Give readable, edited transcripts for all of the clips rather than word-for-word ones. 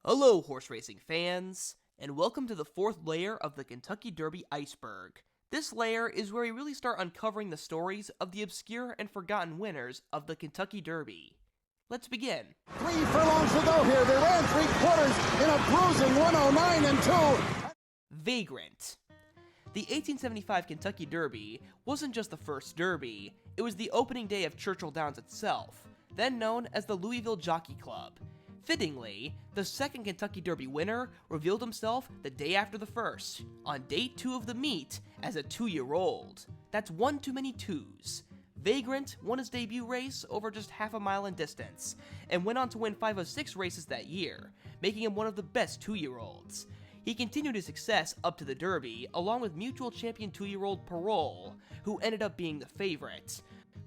Hello, horse racing fans, and welcome to the fourth layer of the Kentucky Derby Iceberg. This layer is where we really start uncovering the stories of the obscure and forgotten winners of the Kentucky Derby. Let's begin. 3 furlongs to go here. They ran 3/4 in a bruising 109 and 2. Vagrant. The 1875 Kentucky Derby wasn't just the first Derby, it was the opening day of Churchill Downs itself, then known as the Louisville Jockey Club. Fittingly, the second Kentucky Derby winner revealed himself the day after the first, on day 2 of the meet, as a 2-year-old. That's one too many twos. Vagrant won his debut race over just half a mile in distance, and went on to win 5 of 6 races that year, making him one of the best 2-year-olds. He continued his success up to the Derby, along with mutual champion 2-year-old Parole, who ended up being the favorite.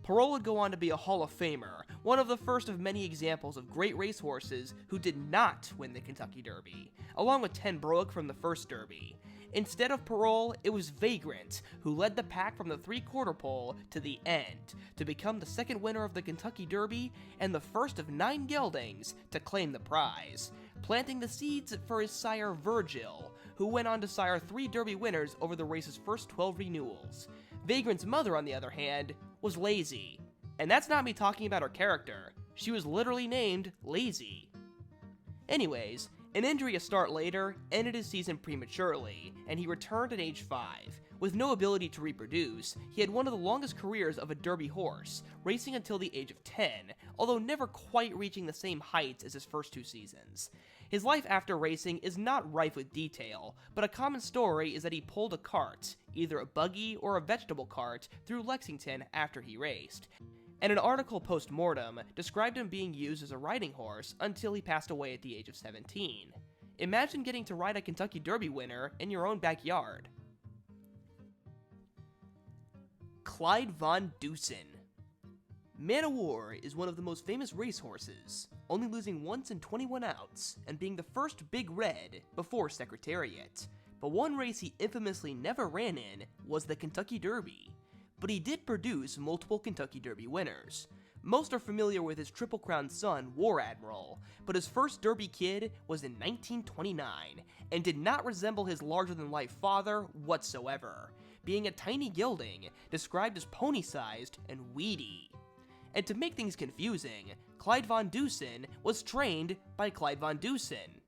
Parole would go on to be a Hall of Famer, one of the first of many examples of great racehorses who did not win the Kentucky Derby, along with 10 Brook from the first Derby. Instead of Parole, it was Vagrant, who led the pack from the 3/4 pole to the end, to become the second winner of the Kentucky Derby and the first of 9 geldings to claim the prize, planting the seeds for his sire Virgil, who went on to sire 3 Derby winners over the race's first 12 renewals. Vagrant's mother, on the other hand, was Lazy. And that's not me talking about her character, she was literally named Lazy. Anyways, an injury a start later ended his season prematurely, and he returned at age 5. With no ability to reproduce, he had one of the longest careers of a Derby horse, racing until the age of 10, although never quite reaching the same heights as his first 2 seasons. His life after racing is not rife with detail, but a common story is that he pulled a cart, either a buggy or a vegetable cart, through Lexington after he raced. And an article post-mortem described him being used as a riding horse until he passed away at the age of 17. Imagine getting to ride a Kentucky Derby winner in your own backyard. Clyde Van Dusen. Man o' War is one of the most famous racehorses, only losing once in 21 outs, and being the first Big Red before Secretariat. But one race he infamously never ran in was the Kentucky Derby. But he did produce multiple Kentucky Derby winners. Most are familiar with his Triple Crown son, War Admiral, but his first Derby kid was in 1929, and did not resemble his larger-than-life father whatsoever, being a tiny gelding, described as pony-sized and weedy. And to make things confusing, Clyde Van Dusen was trained by Clyde Van Dusen,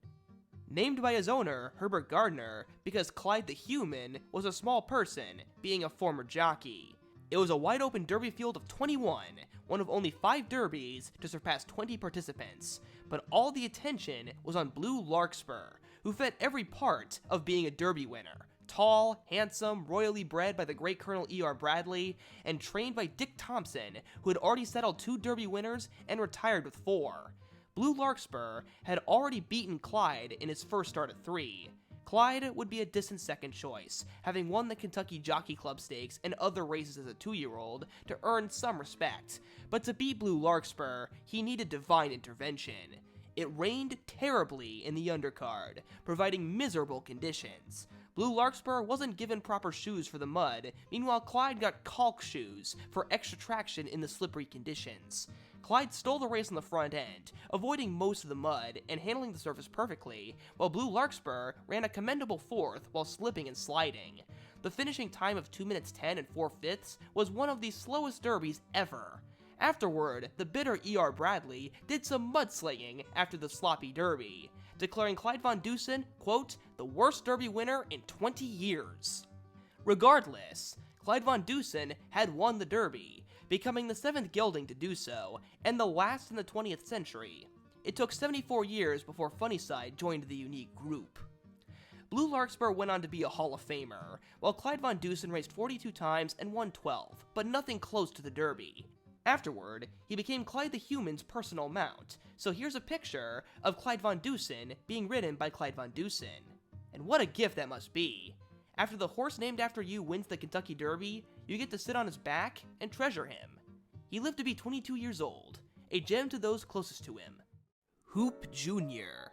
named by his owner, Herbert Gardner, because Clyde the human was a small person, being a former jockey. It was a wide-open Derby field of 21, one of only 5 Derbies to surpass 20 participants, but all the attention was on Blue Larkspur, who fit every part of being a Derby winner. Tall, handsome, royally bred by the great Colonel E.R. Bradley, and trained by Dick Thompson, who had already settled 2 Derby winners and retired with 4. Blue Larkspur had already beaten Clyde in his first start at 3. Clyde would be a distant second choice, having won the Kentucky Jockey Club Stakes and other races as a 2-year-old to earn some respect, but to beat Blue Larkspur, he needed divine intervention. It rained terribly in the undercard, providing miserable conditions. Blue Larkspur wasn't given proper shoes for the mud, meanwhile Clyde got caulk shoes for extra traction in the slippery conditions. Clyde stole the race on the front end, avoiding most of the mud and handling the surface perfectly, while Blue Larkspur ran a commendable 4th while slipping and sliding. The finishing time of 2 minutes 10 and 4/5 was one of the slowest derbies ever. Afterward, the bitter E.R. Bradley did some mudslinging after the sloppy derby, declaring Clyde Van Dusen, quote, the worst Derby winner in 20 years. Regardless, Clyde Van Dusen had won the Derby, becoming the 7th gelding to do so, and the last in the 20th century. It took 74 years before Funnyside joined the unique group. Blue Larkspur went on to be a Hall of Famer, while Clyde Van Dusen raced 42 times and won 12, but nothing close to the Derby. Afterward, he became Clyde the Human's personal mount, so here's a picture of Clyde Van Dusen being ridden by Clyde Van Dusen. And what a gift that must be! After the horse named after you wins the Kentucky Derby, you get to sit on his back and treasure him. He lived to be 22 years old, a gem to those closest to him. Hoop Jr.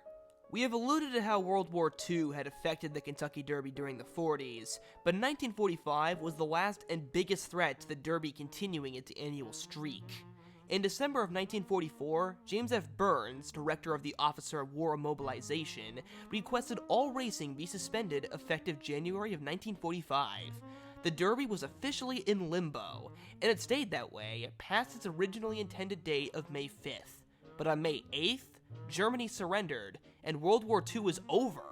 We have alluded to how World War II had affected the Kentucky Derby during the 40s, but 1945 was the last and biggest threat to the Derby continuing its annual streak. In December of 1944, James F. Burns, director of the Officer of War Immobilization, requested all racing be suspended effective January of 1945. The Derby was officially in limbo, and it stayed that way past its originally intended date of May 5th. But on May 8th, Germany surrendered, and World War II was over,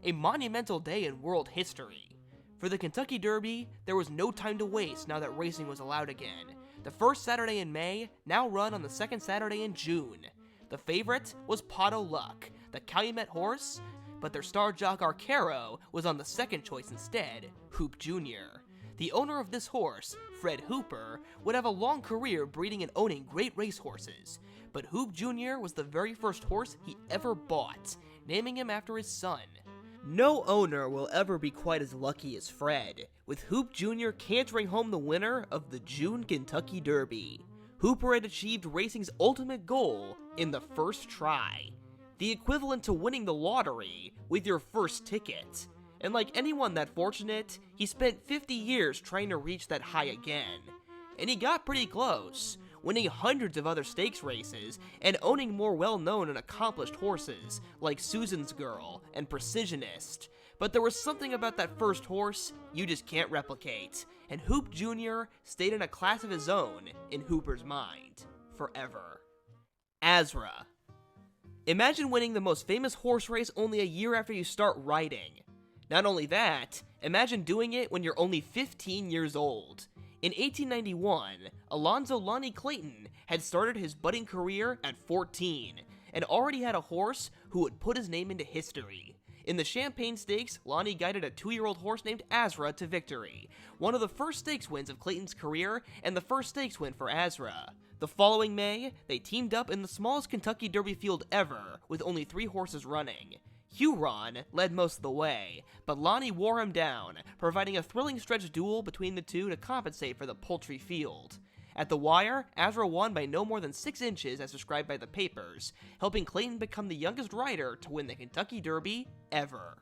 a monumental day in world history. For the Kentucky Derby, there was no time to waste now that racing was allowed again. The first Saturday in May, now run on the second Saturday in June. The favorite was Pot O'Luck, the Calumet horse, but their star jock Arcaro was on the second choice instead, Hoop Jr. The owner of this horse, Fred Hooper, would have a long career breeding and owning great racehorses, but Hoop Jr. was the very first horse he ever bought, naming him after his son. No owner will ever be quite as lucky as Fred, with Hoop Jr. cantering home the winner of the June Kentucky Derby. Hooper had achieved racing's ultimate goal in the first try, the equivalent to winning the lottery with your first ticket. And like anyone that fortunate, he spent 50 years trying to reach that high again. And he got pretty close, winning hundreds of other stakes races and owning more well-known and accomplished horses like Susan's Girl and Precisionist. But there was something about that first horse you just can't replicate, and Hoop Jr. stayed in a class of his own in Hooper's mind, forever. Azra. Imagine winning the most famous horse race only a year after you start riding. Not only that, imagine doing it when you're only 15 years old. In 1891, Alonzo Lonnie Clayton had started his budding career at 14, and already had a horse who would put his name into history. In the Champagne Stakes, Lonnie guided a 2-year-old horse named Azra to victory, one of the first stakes wins of Clayton's career and the first stakes win for Azra. The following May, they teamed up in the smallest Kentucky Derby field ever, with only 3 horses running. Huron led most of the way, but Lonnie wore him down, providing a thrilling stretch duel between the two to compensate for the paltry field. At the wire, Azra won by no more than 6 inches as described by the papers, helping Clayton become the youngest rider to win the Kentucky Derby ever.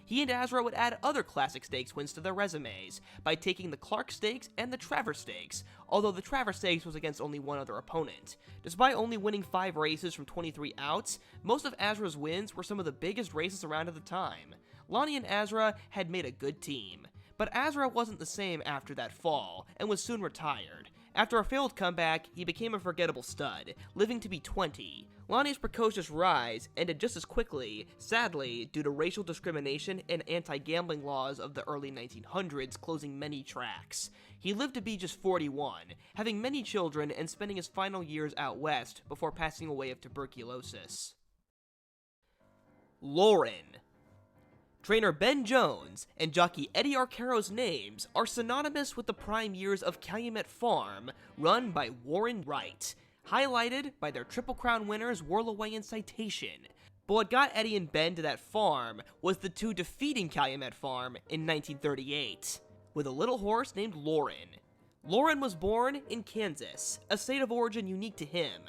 He and Azra would add other classic stakes wins to their resumes by taking the Clark Stakes and the Travers Stakes, although the Travers Stakes was against only one other opponent. Despite only winning 5 races from 23 outs, most of Azra's wins were some of the biggest races around at the time. Lonnie and Azra had made a good team, but Azra wasn't the same after that fall, and was soon retired. After a failed comeback, he became a forgettable stud, living to be 20. Lonnie's precocious rise ended just as quickly, sadly, due to racial discrimination and anti-gambling laws of the early 1900s closing many tracks. He lived to be just 41, having many children and spending his final years out west before passing away of tuberculosis. Lawrin. Trainer Ben Jones and jockey Eddie Arcaro's names are synonymous with the prime years of Calumet Farm, run by Warren Wright, highlighted by their Triple Crown winners Whirlaway and Citation. But what got Eddie and Ben to that farm was the two defeating Calumet Farm in 1938, with a little horse named Lawrin. Lawrin was born in Kansas, a state of origin unique to him.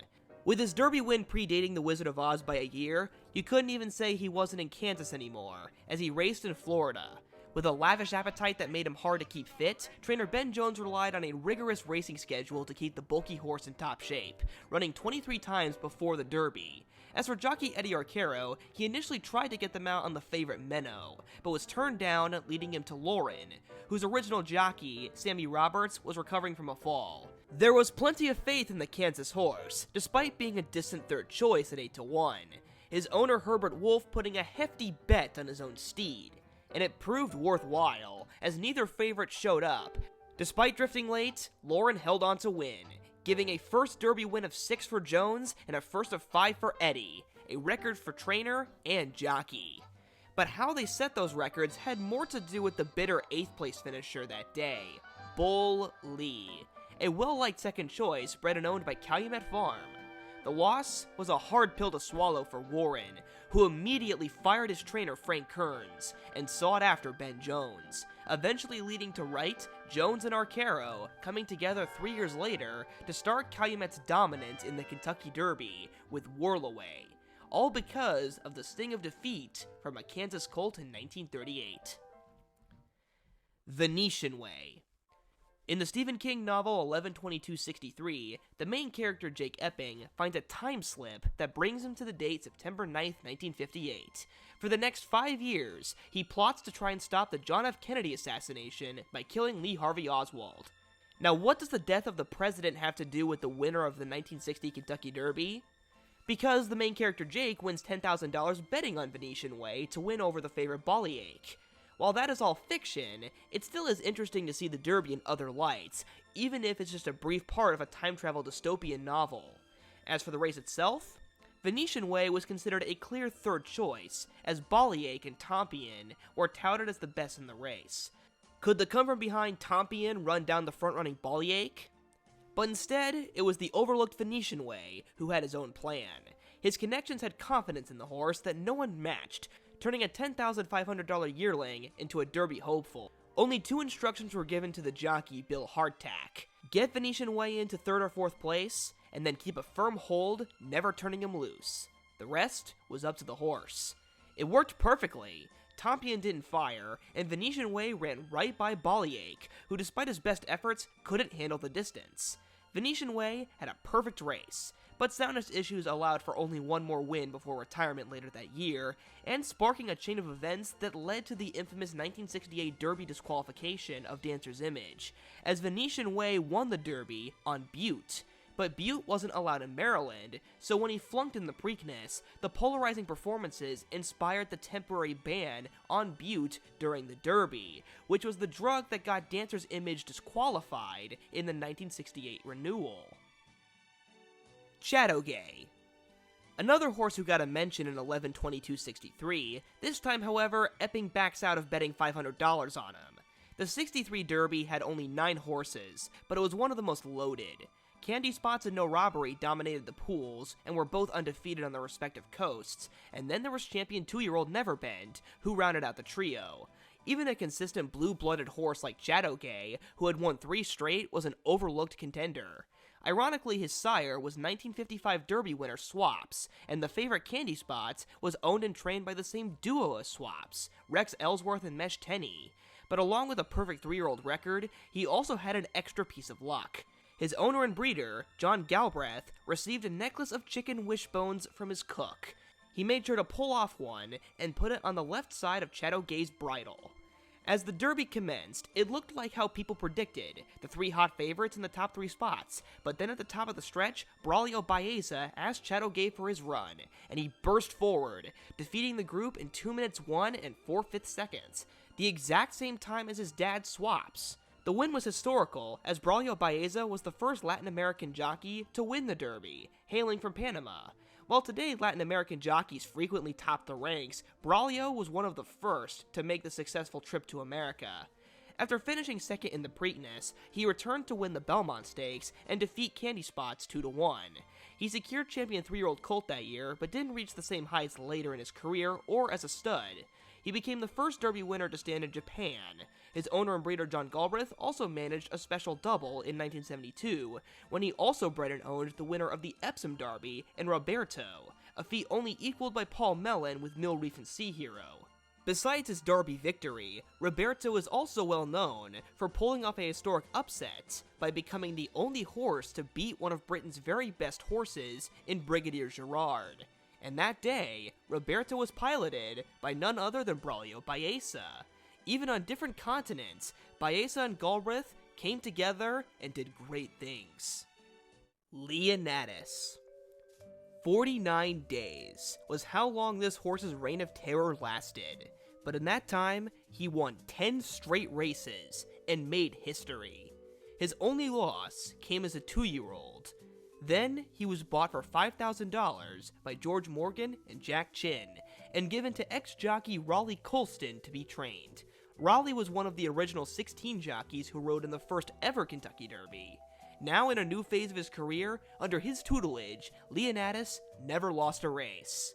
With his Derby win predating the Wizard of Oz by a year, you couldn't even say he wasn't in Kansas anymore, as he raced in Florida. With a lavish appetite that made him hard to keep fit, trainer Ben Jones relied on a rigorous racing schedule to keep the bulky horse in top shape, running 23 times before the Derby. As for jockey Eddie Arcaro, he initially tried to get them out on the favorite Menno, but was turned down, leading him to Lawrin, whose original jockey, Sammy Roberts, was recovering from a fall. There was plenty of faith in the Kansas horse, despite being a distant third choice at 8-1, his owner Herbert Wolf putting a hefty bet on his own steed, and it proved worthwhile, as neither favorite showed up. Despite drifting late, Lawrin held on to win, giving a first Derby win of 6 for Jones and a first of 5 for Eddie, a record for trainer and jockey. But how they set those records had more to do with the bitter 8th place finisher that day, Bull Lee, a well-liked second choice bred and owned by Calumet Farm. The loss was a hard pill to swallow for Warren, who immediately fired his trainer Frank Kearns and sought after Ben Jones, eventually leading to Wright, Jones, and Arcaro coming together 3 years later to start Calumet's dominance in the Kentucky Derby with Whirlaway, all because of the sting of defeat from a Kansas colt in 1938. Venetian Way. In the Stephen King novel 11/22/63, the main character Jake Epping finds a time slip that brings him to the date September 9th, 1958. For the next 5 years, he plots to try and stop the John F. Kennedy assassination by killing Lee Harvey Oswald. Now, what does the death of the president have to do with the winner of the 1960 Kentucky Derby? Because the main character Jake wins $10,000 betting on Venetian Way to win over the favorite Ballyache. While that is all fiction, it still is interesting to see the Derby in other lights, even if it's just a brief part of a time travel dystopian novel. As for the race itself, Venetian Way was considered a clear third choice, as Ballyache and Tompion were touted as the best in the race. Could the come-from-behind Tompion run down the front-running Ballyache? But instead, it was the overlooked Venetian Way who had his own plan. His connections had confidence in the horse that no one matched, turning a $10,500 yearling into a Derby hopeful. Only 2 instructions were given to the jockey Bill Hardtack: get Venetian Way into 3rd or 4th place, and then keep a firm hold, never turning him loose. The rest was up to the horse. It worked perfectly. Tompion didn't fire, and Venetian Way ran right by Ballyache, who despite his best efforts couldn't handle the distance. Venetian Way had a perfect race, but soundness issues allowed for only one more win before retirement later that year, and sparking a chain of events that led to the infamous 1968 Derby disqualification of Dancer's Image, as Venetian Way won the Derby on Butte. But Butte wasn't allowed in Maryland, so when he flunked in the Preakness, the polarizing performances inspired the temporary ban on Butte during the Derby, which was the drug that got Dancer's Image disqualified in the 1968 renewal. Chateaugay. Another horse who got a mention in 11/22/63, this time however, Epping backs out of betting $500 on him. The 63 Derby had only 9 horses, but it was one of the most loaded. Candy Spots and No Robbery dominated the pools, and were both undefeated on their respective coasts, and then there was champion 2-year-old Neverbend, who rounded out the trio. Even a consistent blue-blooded horse like Chateaugay, who had won 3 straight, was an overlooked contender. Ironically, his sire was 1955 Derby winner Swaps, and the favorite Candy Spots was owned and trained by the same duo as Swaps, Rex Ellsworth and Mesh Tenney. But along with a perfect 3-year-old record, he also had an extra piece of luck. His owner and breeder, John Galbraith, received a necklace of chicken wishbones from his cook. He made sure to pull off one and put it on the left side of Chateaugay's bridle. As the Derby commenced, it looked like how people predicted, the 3 hot favorites in the top 3 spots, but then at the top of the stretch, Braulio Baeza asked Chateaugay for his run, and he burst forward, defeating the group in 2 minutes 1 and 4/5 seconds, the exact same time as his dad Swaps. The win was historical, as Braulio Baeza was the first Latin American jockey to win the Derby, hailing from Panama. While today Latin American jockeys frequently top the ranks, Braulio was one of the first to make the successful trip to America. After finishing second in the Preakness, he returned to win the Belmont Stakes and defeat Candy Spots 2-1. He secured champion 3-year-old colt that year, but didn't reach the same heights later in his career or as a stud. He became the first Derby winner to stand in Japan. His owner and breeder John Galbraith also managed a special double in 1972, when he also bred and owned the winner of the Epsom Derby and Roberto, a feat only equaled by Paul Mellon with Mill Reef and Sea Hero. Besides his Derby victory, Roberto is also well known for pulling off a historic upset by becoming the only horse to beat one of Britain's very best horses in Brigadier Gerard. And that day, Roberto was piloted by none other than Braulio Baeza. Even on different continents, Baeza and Galbraith came together and did great things. Leonatus. 49 days was how long this horse's reign of terror lasted, but in that time, he won 10 straight races and made history. His only loss came as a 2-year-old. Then, he was bought for $5,000 by George Morgan and Jack Chin, and given to ex-jockey Raleigh Colston to be trained. Raleigh was one of the original 16 jockeys who rode in the first ever Kentucky Derby. Now in a new phase of his career, under his tutelage, Leonatus never lost a race.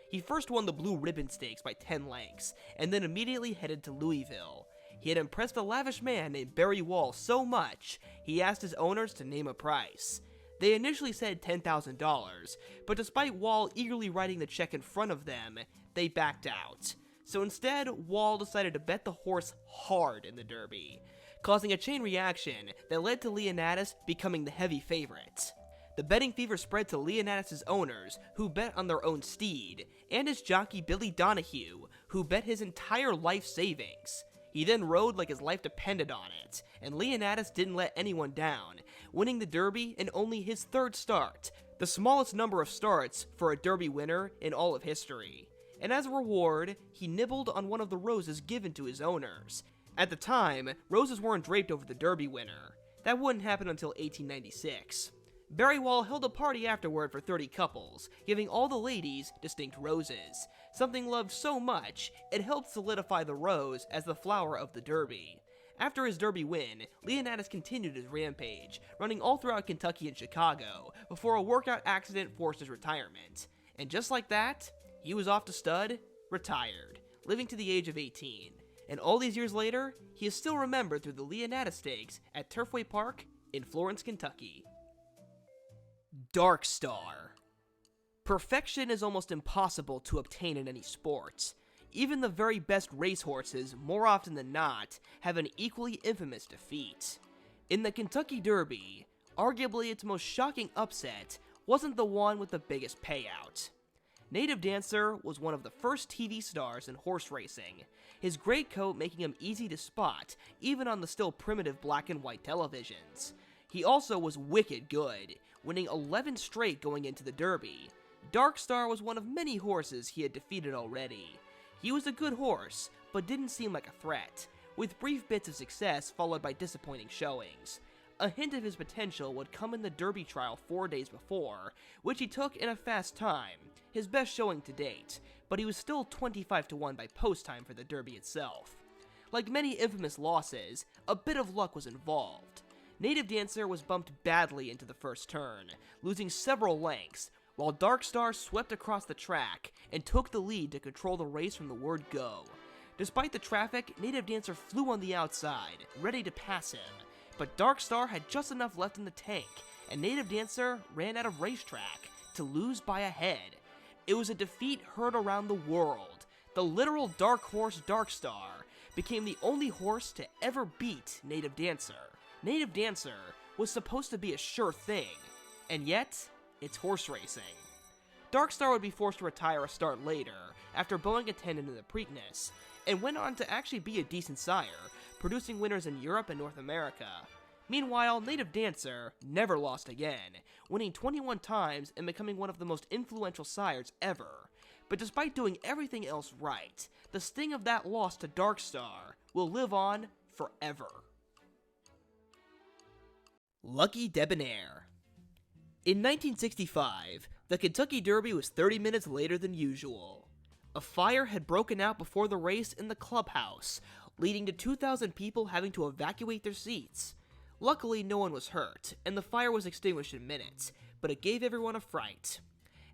He first won the Blue Ribbon Stakes by 10 lengths, and then immediately headed to Louisville. He had impressed a lavish man named Barry Wall so much, he asked his owners to name a price. They initially said $10,000, but despite Wall eagerly writing the check in front of them, they backed out. So instead, Wall decided to bet the horse hard in the Derby. causing a chain reaction that led to Leonatus becoming the heavy favorite. The betting fever spread to Leonatus' owners, who bet on their own steed, and his jockey Billy Donahue, who bet his entire life savings. He then rode like his life depended on it, and Leonatus didn't let anyone down, winning the Derby in only his third start, the smallest number of starts for a Derby winner in all of history. And as a reward, he nibbled on one of the roses given to his owners. At the time, roses weren't draped over the Derby winner. That wouldn't happen until 1896. Barrywall held a party afterward for 30 couples, giving all the ladies distinct roses, something loved so much it helped solidify the rose as the flower of the Derby. After his Derby win, Leonatus continued his rampage, running all throughout Kentucky and Chicago, before a workout accident forced his retirement. And just like that, he was off to stud, retired, living to the age of 18. And all these years later, he is still remembered through the Leonatus Stakes at Turfway Park in Florence, Kentucky. Dark Star. Perfection is almost impossible to obtain in any sport. Even the very best racehorses, more often than not, have an equally infamous defeat. In the Kentucky Derby, arguably its most shocking upset wasn't the one with the biggest payout. Native Dancer was one of the first TV stars in horse racing, his great coat making him easy to spot, even on the still primitive black and white televisions. He also was wicked good, winning 11 straight going into the Derby. Dark Star was one of many horses he had defeated already. He was a good horse, but didn't seem like a threat, with brief bits of success followed by disappointing showings. A hint of his potential would come in the Derby trial 4 days before, which he took in a fast time, his best showing to date, but he was still 25-1 by post time for the Derby itself. Like many infamous losses, a bit of luck was involved. Native Dancer was bumped badly into the first turn, losing several lengths, while Dark Star swept across the track and took the lead to control the race from the word go. Despite the traffic, Native Dancer flew on the outside, ready to pass him, but Dark Star had just enough left in the tank, and Native Dancer ran out of racetrack to lose by a head. It was a defeat heard around the world. The literal dark horse Dark Star became the only horse to ever beat Native Dancer. Native Dancer was supposed to be a sure thing, and yet, it's horse racing. Dark Star would be forced to retire a start later, after bowing a tendon in the Preakness, and went on to actually be a decent sire, producing winners in Europe and North America. Meanwhile, Native Dancer never lost again, winning 21 times and becoming one of the most influential sires ever. But despite doing everything else right, the sting of that loss to Dark Star will live on forever. Lucky Debonair. In 1965, the Kentucky Derby was 30 minutes later than usual. A fire had broken out before the race in the clubhouse, leading to 2,000 people having to evacuate their seats. Luckily, no one was hurt, and the fire was extinguished in minutes, but it gave everyone a fright.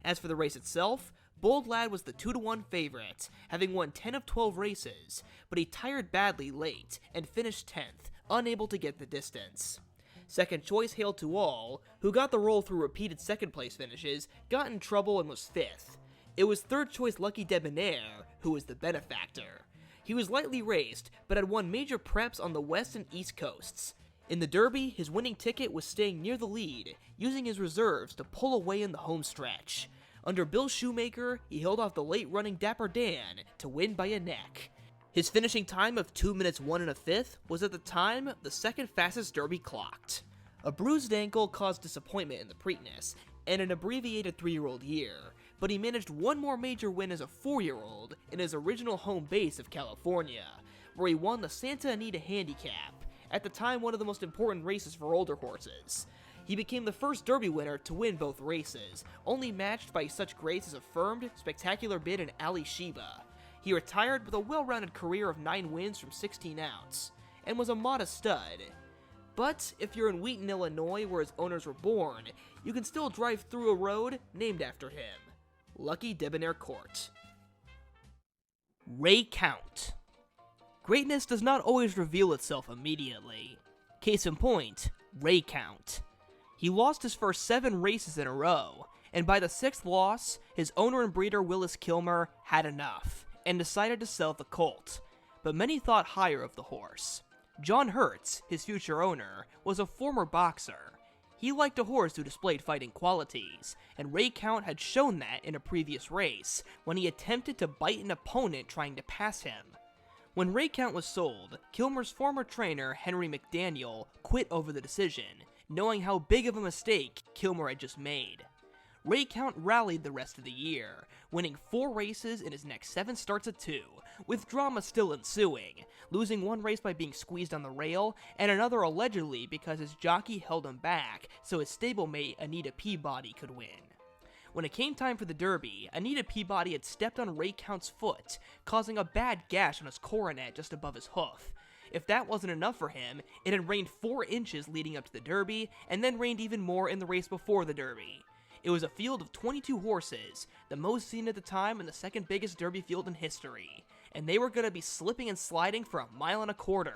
As for the race itself, Bold Lad was the 2-1 favorite, having won 10 of 12 races, but he tired badly late and finished 10th, unable to get the distance. Second choice Hail to All, who got the role through repeated second-place finishes, got in trouble and was 5th. It was third choice Lucky Debonair who was the benefactor. He was lightly raced, but had won major preps on the west and east coasts. In the Derby, his winning ticket was staying near the lead, using his reserves to pull away in the home stretch. Under Bill Shoemaker, he held off the late-running Dapper Dan to win by a neck. His finishing time of 2 minutes 1 1/5 was at the time the second fastest Derby clocked. A bruised ankle caused disappointment in the Preakness, and an abbreviated 3-year-old year, but he managed one more major win as a 4-year-old in his original home base of California, where he won the Santa Anita Handicap, at the time one of the most important races for older horses. He became the first Derby winner to win both races, only matched by such greats as Affirmed, Spectacular Bid, and Ali Sheba. He retired with a well-rounded career of 9 wins from 16 outs, and was a modest stud. But if you're in Wheaton, Illinois, where his owners were born, you can still drive through a road named after him. Lucky Debonair Court. Reigh Count. Greatness does not always reveal itself immediately. Case in point, Reigh Count. He lost his first 7 races in a row, and by the 6th loss, his owner and breeder Willis Kilmer had enough, and decided to sell the colt, but many thought higher of the horse. John Hertz, his future owner, was a former boxer. He liked a horse who displayed fighting qualities, and Reigh Count had shown that in a previous race, when he attempted to bite an opponent trying to pass him. When Reigh Count was sold, Kilmer's former trainer, Henry McDaniel, quit over the decision, knowing how big of a mistake Kilmer had just made. Reigh Count rallied the rest of the year, winning 4 races in his next 7 starts at 2, with drama still ensuing, losing one race by being squeezed on the rail, and another allegedly because his jockey held him back so his stablemate Anita Peabody could win. When it came time for the Derby, Anita Peabody had stepped on Reigh Count's foot, causing a bad gash on his coronet just above his hoof. If that wasn't enough for him, it had rained 4 inches leading up to the Derby, and then rained even more in the race before the Derby. It was a field of 22 horses, the most seen at the time and the second biggest Derby field in history, and they were going to be slipping and sliding for 1.25 miles.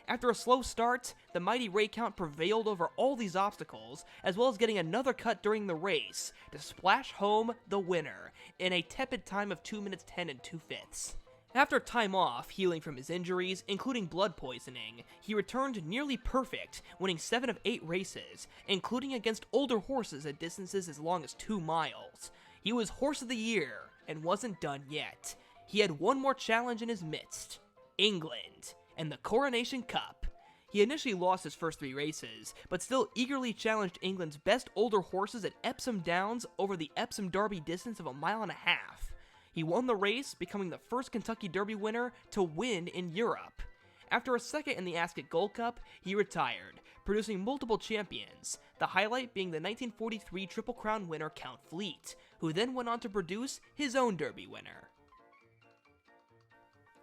After a slow start, the mighty Reigh Count prevailed over all these obstacles, as well as getting another cut during the race, to splash home the winner, in a tepid time of 2 minutes 10 2/5. After time off, healing from his injuries, including blood poisoning, he returned nearly perfect, winning 7 of 8 races, including against older horses at distances as long as 2 miles. He was Horse of the Year, and wasn't done yet. He had one more challenge in his midst: England, and the Coronation Cup. He initially lost his first 3 races, but still eagerly challenged England's best older horses at Epsom Downs over the Epsom Derby distance of 1.5 miles. He won the race, becoming the first Kentucky Derby winner to win in Europe. After a second in the Ascot Gold Cup, he retired, producing multiple champions, the highlight being the 1943 Triple Crown winner Count Fleet, who then went on to produce his own Derby winner.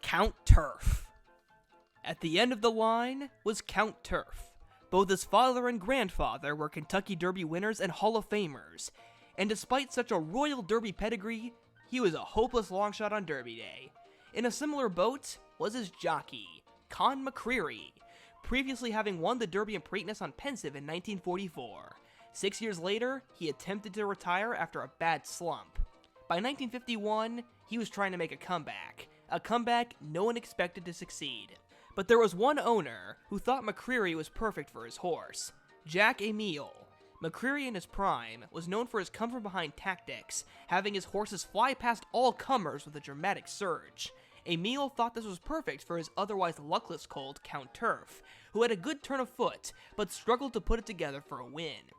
Count Turf. At the end of the line was Count Turf. Both his father and grandfather were Kentucky Derby winners and Hall of Famers, and despite such a royal Derby pedigree, he was a hopeless longshot on Derby Day. In a similar boat was his jockey, Con McCreary, previously having won the Derby and Preakness on Pensive in 1944. 6 years later, he attempted to retire after a bad slump. By 1951, he was trying to make a comeback no one expected to succeed. But there was one owner who thought McCreary was perfect for his horse, Jack Emile. McCreary in his prime was known for his come-from-behind tactics, having his horses fly past all comers with a dramatic surge. Emile thought this was perfect for his otherwise luckless colt, Count Turf, who had a good turn of foot, but struggled to put it together for a win.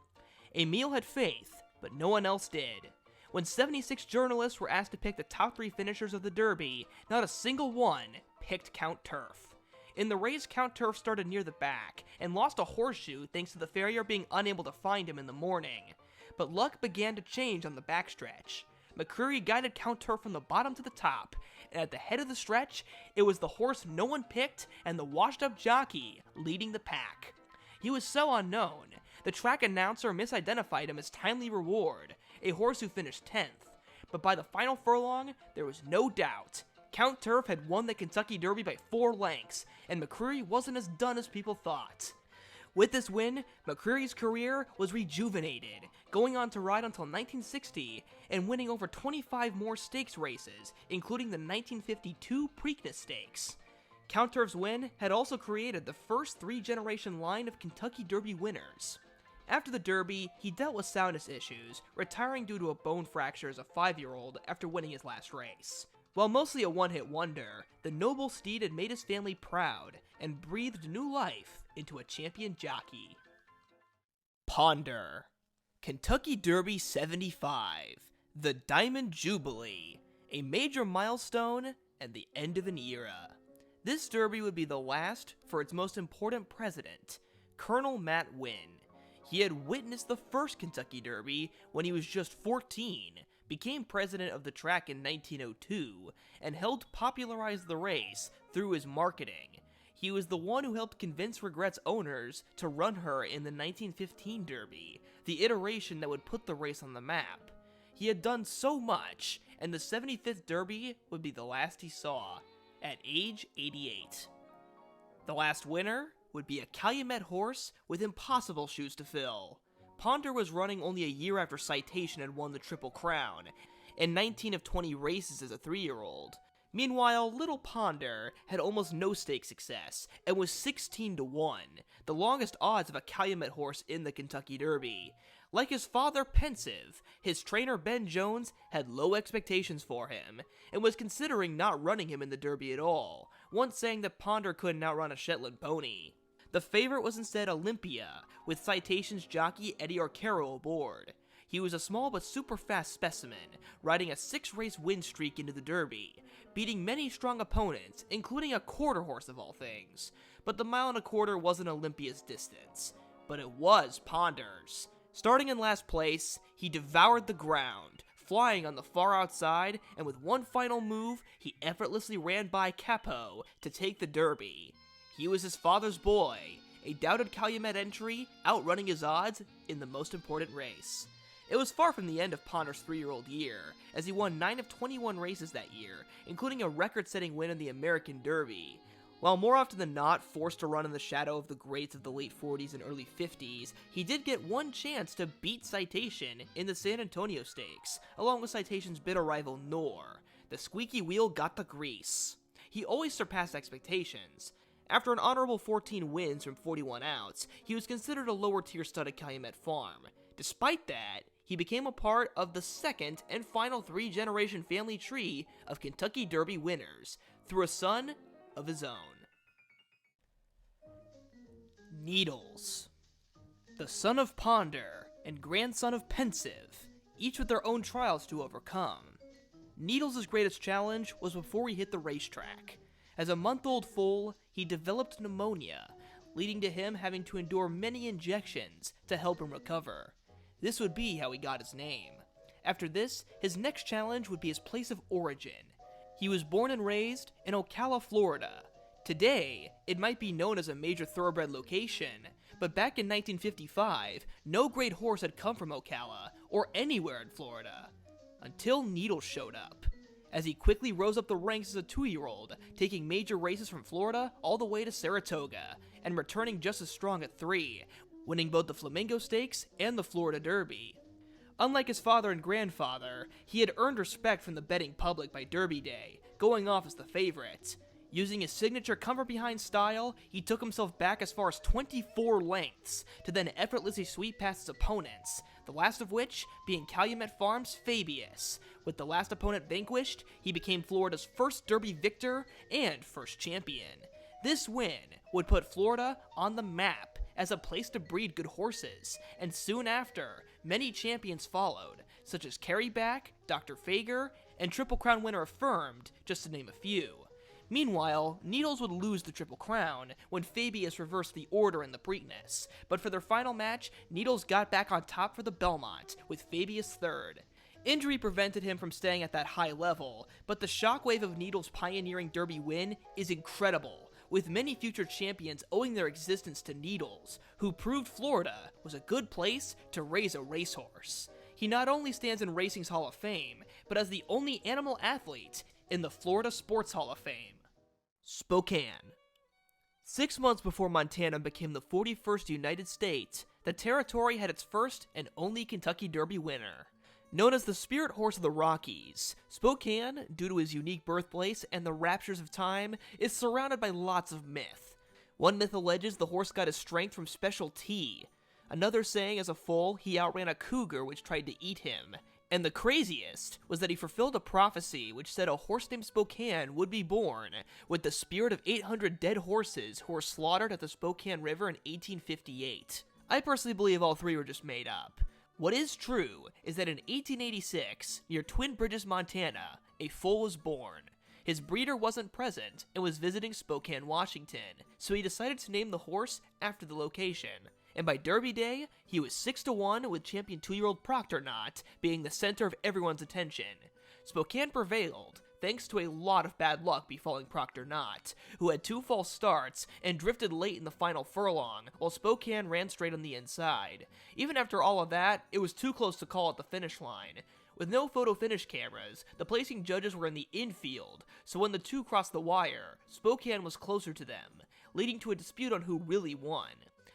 Emile had faith, but no one else did. When 76 journalists were asked to pick the top 3 finishers of the Derby, not a single one picked Count Turf. In the race, Count Turf started near the back, and lost a horseshoe thanks to the farrier being unable to find him in the morning. But luck began to change on the backstretch. McCreary guided Count Turf from the bottom to the top, and at the head of the stretch, it was the horse no one picked and the washed-up jockey leading the pack. He was so unknown, the track announcer misidentified him as Timely Reward, a horse who finished 10th. But by the final furlong, there was no doubt. Count Turf had won the Kentucky Derby by 4 lengths, and McCreary wasn't as done as people thought. With this win, McCreary's career was rejuvenated, going on to ride until 1960, and winning over 25 more stakes races, including the 1952 Preakness Stakes. Count Turf's win had also created the first 3-generation line of Kentucky Derby winners. After the Derby, he dealt with soundness issues, retiring due to a bone fracture as a 5-year-old after winning his last race. While mostly a one-hit wonder, the noble steed had made his family proud and breathed new life into a champion jockey. Ponder. Kentucky Derby 75, the Diamond Jubilee, a major milestone and the end of an era. This Derby would be the last for its most important president, Colonel Matt Wynn. He had witnessed the first Kentucky Derby when he was just 14, became president of the track in 1902, and helped popularize the race through his marketing. He was the one who helped convince Regret's owners to run her in the 1915 Derby, the iteration that would put the race on the map. He had done so much, and the 75th Derby would be the last he saw, at age 88. The last winner would be a Calumet horse with impossible shoes to fill. Ponder was running only a year after Citation had won the Triple Crown, and 19 of 20 races as a 3-year-old. Meanwhile, Little Ponder had almost no stake success and was 16-1, the longest odds of a Calumet horse in the Kentucky Derby. Like his father Pensive, his trainer Ben Jones had low expectations for him and was considering not running him in the Derby at all, once saying that Ponder couldn't outrun a Shetland pony. The favorite was instead Olympia, with Citation's jockey Eddie Arcaro aboard. He was a small but super fast specimen, riding a 6-race win streak into the Derby, beating many strong opponents, including a quarter horse of all things. But the 1.25 miles wasn't Olympia's distance, but it was Ponder's. Starting in last place, he devoured the ground, flying on the far outside, and with one final move, he effortlessly ran by Capo to take the Derby. He was his father's boy, a doubted Calumet entry, outrunning his odds in the most important race. It was far from the end of Ponder's 3-year-old year, as he won 9 of 21 races that year, including a record-setting win in the American Derby. While more often than not forced to run in the shadow of the greats of the late 40s and early 50s, he did get one chance to beat Citation in the San Antonio Stakes, along with Citation's bitter rival Nor. The squeaky wheel got the grease. He always surpassed expectations. After an honorable 14 wins from 41 outs, he was considered a lower-tier stud at Calumet Farm. Despite that, he became a part of the second and final 3-generation family tree of Kentucky Derby winners, through a son of his own. Needles. The son of Ponder and grandson of Pensive, each with their own trials to overcome. Needles' greatest challenge was before he hit the racetrack. As a month-old foal, he developed pneumonia, leading to him having to endure many injections to help him recover. This would be how he got his name. After this, his next challenge would be his place of origin. He was born and raised in Ocala, Florida. Today, it might be known as a major thoroughbred location, but back in 1955, no great horse had come from Ocala, or anywhere in Florida, until Needles showed up. As he quickly rose up the ranks as a 2-year-old, taking major races from Florida all the way to Saratoga, and returning just as strong at 3, winning both the Flamingo Stakes and the Florida Derby. Unlike his father and grandfather, he had earned respect from the betting public by Derby Day, going off as the favorite. Using his signature come-from-behind style, he took himself back as far as 24 lengths, to then effortlessly sweep past his opponents, the last of which being Calumet Farm's Fabius. With the last opponent vanquished, he became Florida's first Derby victor and first champion. This win would put Florida on the map as a place to breed good horses, and soon after, many champions followed, such as Carryback, Dr. Fager, and Triple Crown winner Affirmed, just to name a few. Meanwhile, Needles would lose the Triple Crown when Fabius reversed the order in the Preakness, but for their final match, Needles got back on top for the Belmont, with Fabius third. Injury prevented him from staying at that high level, but the shockwave of Needles' pioneering Derby win is incredible, with many future champions owing their existence to Needles, who proved Florida was a good place to raise a racehorse. He not only stands in Racing's Hall of Fame, but as the only animal athlete in the Florida Sports Hall of Fame. Spokane. 6 months before Montana became the 41st United States, the territory had its first and only Kentucky Derby winner. Known as the Spirit Horse of the Rockies, Spokane, due to his unique birthplace and the raptures of time, is surrounded by lots of myth. One myth alleges the horse got his strength from special tea. Another saying as a foal, he outran a cougar which tried to eat him. And the craziest was that he fulfilled a prophecy which said a horse named Spokane would be born, with the spirit of 800 dead horses who were slaughtered at the Spokane River in 1858. I personally believe all three were just made up. What is true is that in 1886, near Twin Bridges, Montana, a foal was born. His breeder wasn't present and was visiting Spokane, Washington, so he decided to name the horse after the location. And by Derby Day, he was 6-1, with champion 2-year-old Proctor Knott being the center of everyone's attention. Spokane prevailed, thanks to a lot of bad luck befalling Proctor Knott, who had 2 false starts and drifted late in the final furlong, while Spokane ran straight on the inside. Even after all of that, it was too close to call at the finish line. With no photo finish cameras, the placing judges were in the infield, so when the two crossed the wire, Spokane was closer to them, leading to a dispute on who really won.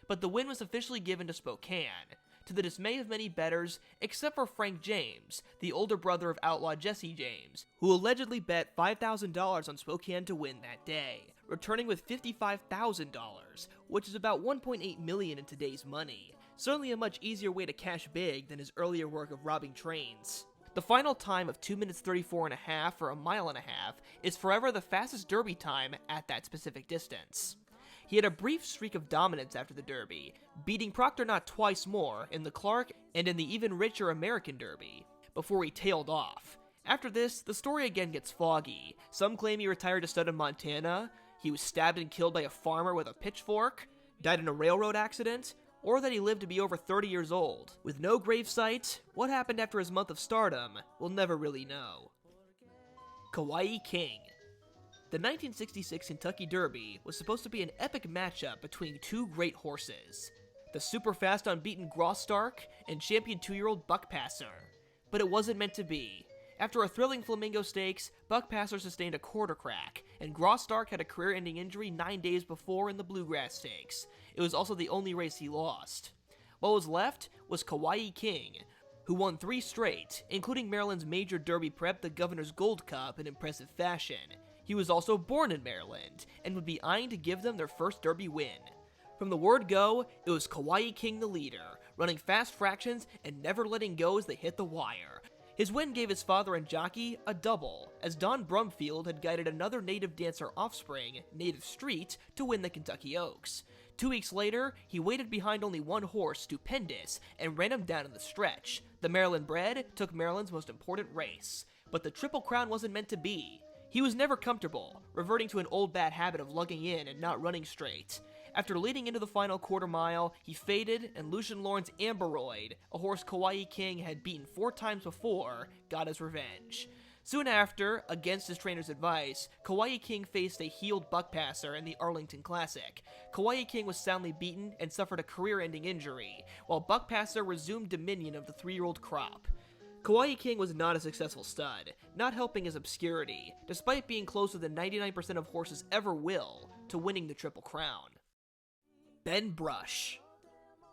But the win was officially given to Spokane. to the dismay of many bettors except for Frank James, the older brother of outlaw Jesse James, who allegedly bet $5,000 on Spokane to win that day, returning with $55,000, which is about $1.8 million in today's money. Certainly a much easier way to cash big than his earlier work of robbing trains. The final time of 2 minutes 34 and a half or a mile and a half is forever the fastest Derby time at that specific distance. He had a brief streak of dominance after the Derby, beating Proctor not twice more in the Clark and in the even richer American Derby, before he tailed off. After this, the story again gets foggy. Some claim he retired to stud in Montana, he was stabbed and killed by a farmer with a pitchfork, died in a railroad accident, or that he lived to be over 30 years old. With no gravesite, what happened after his month of stardom, we'll never really know. Kauai King. The 1966 Kentucky Derby was supposed to be an epic matchup between two great horses, the super-fast unbeaten Graustark and champion 2-year-old Buckpasser. But it wasn't meant to be. After a thrilling Flamingo Stakes, Buckpasser sustained a quarter crack, and Graustark had a career-ending injury 9 days before in the Bluegrass Stakes. It was also the only race he lost. What was left was Kauai King, who won 3 straight, including Maryland's major Derby prep, the Governor's Gold Cup, in impressive fashion. He was also born in Maryland, and would be eyeing to give them their first Derby win. From the word go, it was Kauai King the leader, running fast fractions and never letting go as they hit the wire. His win gave his father and jockey a double, as Don Brumfield had guided another native dancer offspring, Native Street, to win the Kentucky Oaks. 2 weeks later, he waited behind only one horse, Stupendous, and ran him down in the stretch. The Maryland bred took Maryland's most important race. But the Triple Crown wasn't meant to be. He was never comfortable, reverting to an old bad habit of lugging in and not running straight. After leading into the final quarter mile, he faded, and Lucian Lawrence Amberoid, a horse Kauai King had beaten 4 times before, got his revenge. Soon after, against his trainer's advice, Kauai King faced a healed Buckpasser in the Arlington Classic. Kauai King was soundly beaten and suffered a career-ending injury, while Buckpasser resumed dominion of the 3-year-old crop. Kauai King was not a successful stud, not helping his obscurity, despite being closer than 99% of horses ever will to winning the Triple Crown. Ben Brush.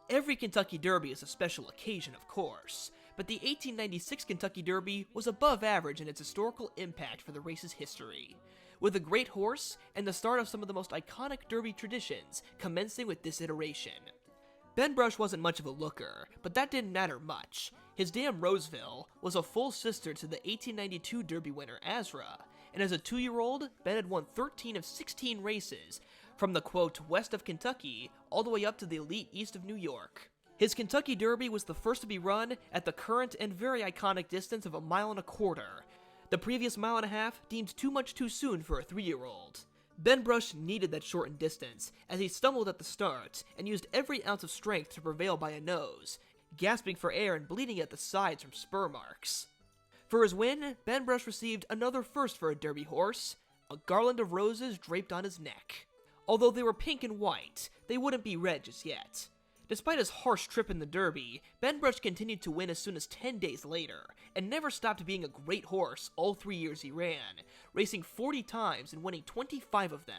Every Kentucky Derby is a special occasion, of course, but the 1896 Kentucky Derby was above average in its historical impact for the race's history, with a great horse and the start of some of the most iconic Derby traditions commencing with this iteration. Ben Brush wasn't much of a looker, but that didn't matter much. His dam Roseville was a full sister to the 1892 Derby winner Azra, and as a 2-year-old, Ben had won 13 of 16 races, from the, quote, west of Kentucky, all the way up to the elite east of New York. His Kentucky Derby was the first to be run at the current and very iconic distance of 1.25 miles. The previous 1.5 miles deemed too much too soon for a 3-year-old. Ben Brush needed that shortened distance, as he stumbled at the start, and used every ounce of strength to prevail by a nose, gasping for air and bleeding at the sides from spur marks. For his win, Ben Brush received another first for a Derby horse, a garland of roses draped on his neck. Although they were pink and white, they wouldn't be red just yet. Despite his harsh trip in the Derby, Ben Brush continued to win as soon as 10 days later, and never stopped being a great horse all 3 years he ran, racing 40 times and winning 25 of them.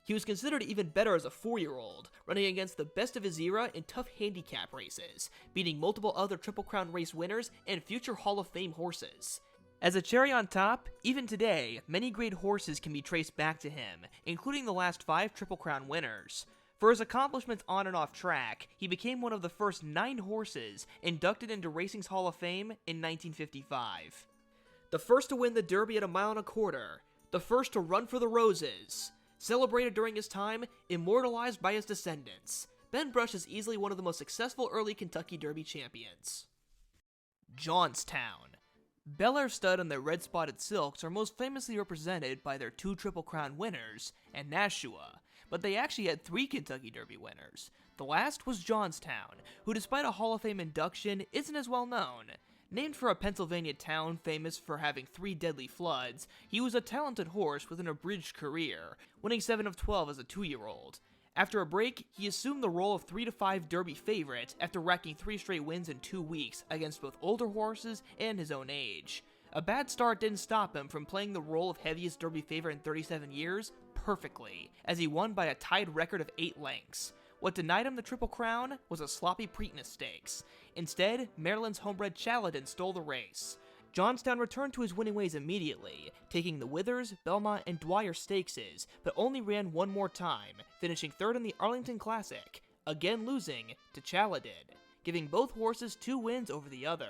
He was considered even better as a 4-year-old, running against the best of his era in tough handicap races, beating multiple other Triple Crown race winners and future Hall of Fame horses. As a cherry on top, even today, many great horses can be traced back to him, including the last 5 Triple Crown winners. For his accomplishments on and off track, he became one of the first 9 horses inducted into Racing's Hall of Fame in 1955. The first to win the Derby at 1.25 miles, the first to run for the Roses, celebrated during his time, immortalized by his descendants. Ben Brush is easily one of the most successful early Kentucky Derby champions. Johnstown. Bel Air Stud and their red-spotted silks are most famously represented by their 2 Triple Crown winners and Nashua, but they actually had 3 Kentucky Derby winners. The last was Johnstown, who despite a Hall of Fame induction isn't as well known. Named for a Pennsylvania town famous for having 3 deadly floods, he was a talented horse with an abridged career, winning 7 of 12 as a 2-year-old. After a break, he assumed the role of 3 to 5 Derby favorite after racking 3 straight wins in 2 weeks against both older horses and his own age. A bad start didn't stop him from playing the role of heaviest Derby favorite in 37 years perfectly, as he won by a tied record of 8 lengths. What denied him the Triple Crown was a sloppy Preakness Stakes. Instead, Maryland's homebred Chateaugay stole the race. Johnstown returned to his winning ways immediately, taking the Withers, Belmont, and Dwyer Stakeses, but only ran one more time, finishing third in the Arlington Classic, again losing to Chateaugay, giving both horses 2 wins over the other.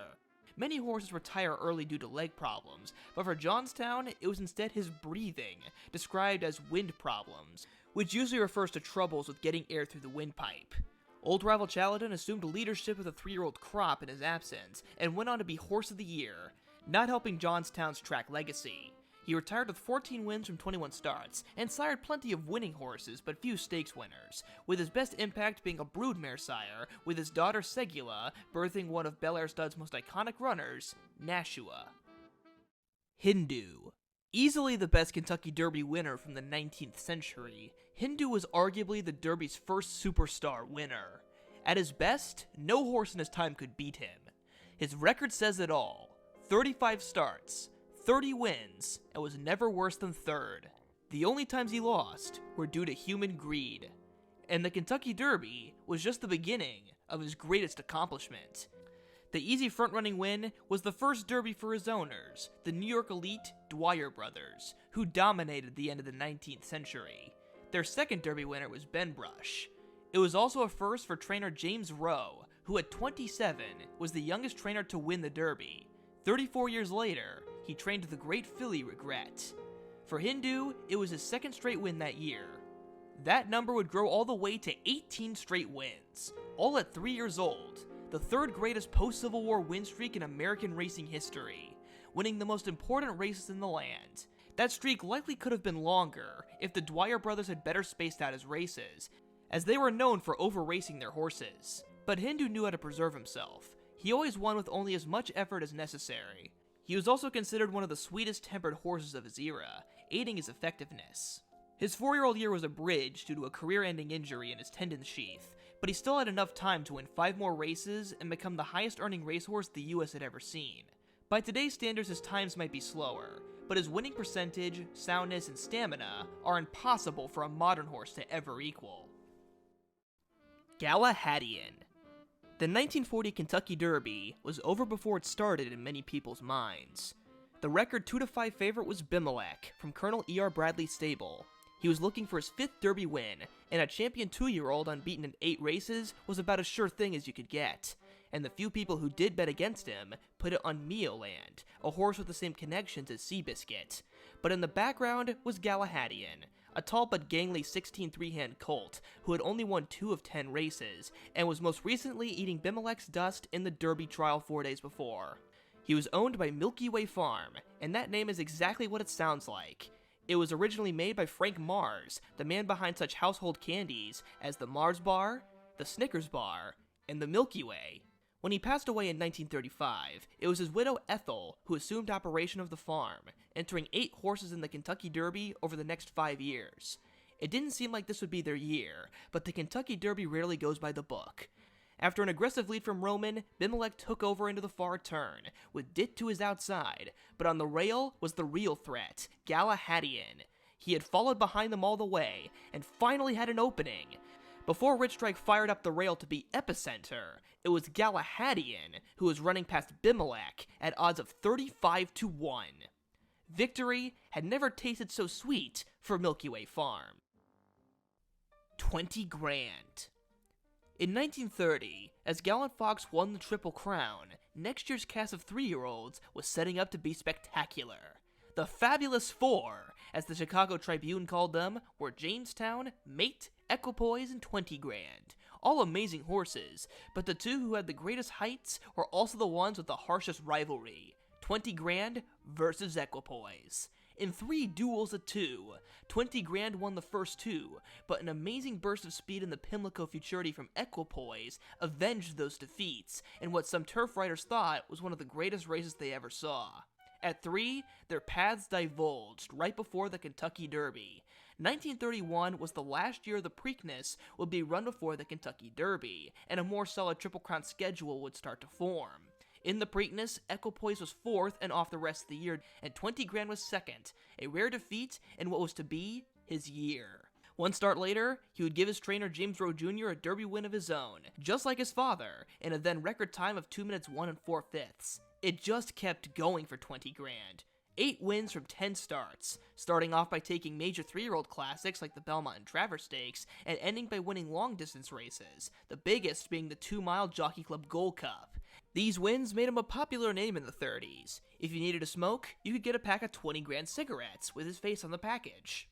Many horses retire early due to leg problems, but for Johnstown, it was instead his breathing, described as wind problems, which usually refers to troubles with getting air through the windpipe. Old rival Chateaugay assumed leadership with a 3-year-old Crop in his absence, and went on to be Horse of the Year, not helping Johnstown's track legacy. He retired with 14 wins from 21 starts, and sired plenty of winning horses but few stakes winners, with his best impact being a broodmare sire, with his daughter Segula birthing one of Bel Air Stud's most iconic runners, Nashua. Hindoo. Easily the best Kentucky Derby winner from the 19th century, Hindoo was arguably the Derby's first superstar winner. At his best, no horse in his time could beat him. His record says it all: 35 starts, 30 wins, and was never worse than third. The only times he lost were due to human greed. And the Kentucky Derby was just the beginning of his greatest accomplishment. The easy front-running win was the first Derby for his owners, the New York elite Dwyer brothers, who dominated the end of the 19th century. Their second Derby winner was Ben Brush. It was also a first for trainer James Rowe, who at 27 was the youngest trainer to win the Derby. 34 years later, he trained the great filly Regret. For Hindoo, it was his second straight win that year. That number would grow all the way to 18 straight wins, all at 3 years old, the third greatest post-Civil War win streak in American racing history, winning the most important races in the land. That streak likely could have been longer if the Dwyer brothers had better spaced out his races, as they were known for over-racing their horses. But Hindoo knew how to preserve himself. He always won with only as much effort as necessary. He was also considered one of the sweetest-tempered horses of his era, aiding his effectiveness. His 4-year-old year was abridged due to a career-ending injury in his tendon sheath, but he still had enough time to win 5 more races and become the highest-earning racehorse the US had ever seen. By today's standards, his times might be slower, but his winning percentage, soundness, and stamina are impossible for a modern horse to ever equal. Gallahadion. The 1940 Kentucky Derby was over before it started in many people's minds. The record 2-5 favorite was Bimelech from Colonel E.R. Bradley's stable. He was looking for his 5th Derby win, and a champion 2-year-old unbeaten in 8 races was about as sure thing as you could get. And the few people who did bet against him put it on Meoland, a horse with the same connections as Seabiscuit. But in the background was Gallahadion, a tall but gangly 16 3-hand colt who had only won 2 of 10 races, and was most recently eating Bimelech's dust in the Derby trial 4 days before. He was owned by Milky Way Farm, and that name is exactly what it sounds like. It was originally made by Frank Mars, the man behind such household candies as the Mars Bar, the Snickers Bar, and the Milky Way. When he passed away in 1935, it was his widow Ethel who assumed operation of the farm, entering 8 horses in the Kentucky Derby over the next 5 years. It didn't seem like this would be their year, but the Kentucky Derby rarely goes by the book. After an aggressive lead from Roman, Bimelech took over into the far turn, with Dit to his outside, but on the rail was the real threat, Gallahadion. He had followed behind them all the way, and finally had an opening. Before Rich Strike fired up the rail to be epicenter, it was Gallahadion who was running past Bimelech at odds of 35-1. Victory had never tasted so sweet for Milky Way Farm. 20 grand. In 1930, as Gallant Fox won the Triple Crown, next year's cast of 3-year-olds was setting up to be spectacular. The Fabulous Four, as the Chicago Tribune called them, were Jamestown, Mate, Equipoise, and 20 grand. All amazing horses, but the two who had the greatest heights were also the ones with the harshest rivalry. 20 grand versus Equipoise. In 3 duels of 2, 20 grand won the first 2, but an amazing burst of speed in the Pimlico Futurity from Equipoise avenged those defeats in what some turf writers thought was one of the greatest races they ever saw. At 3, their paths divulged right before the Kentucky Derby. 1931 was the last year the Preakness would be run before the Kentucky Derby, and a more solid Triple Crown schedule would start to form. In the Preakness, Equipoise was 4th and off the rest of the year, and 20 grand was 2nd, a rare defeat in what was to be his year. One start later, he would give his trainer James Rowe Jr. a Derby win of his own, just like his father, in a then record time of 2 minutes 1 4/5. It just kept going for 20 grand. 8 wins from 10 starts, starting off by taking major 3-year-old classics like the Belmont and Travers Stakes, and ending by winning long-distance races, the biggest being the 2-mile Jockey Club Gold Cup. These wins made him a popular name in the 30s. If you needed a smoke, you could get a pack of 20 grand cigarettes with his face on the package.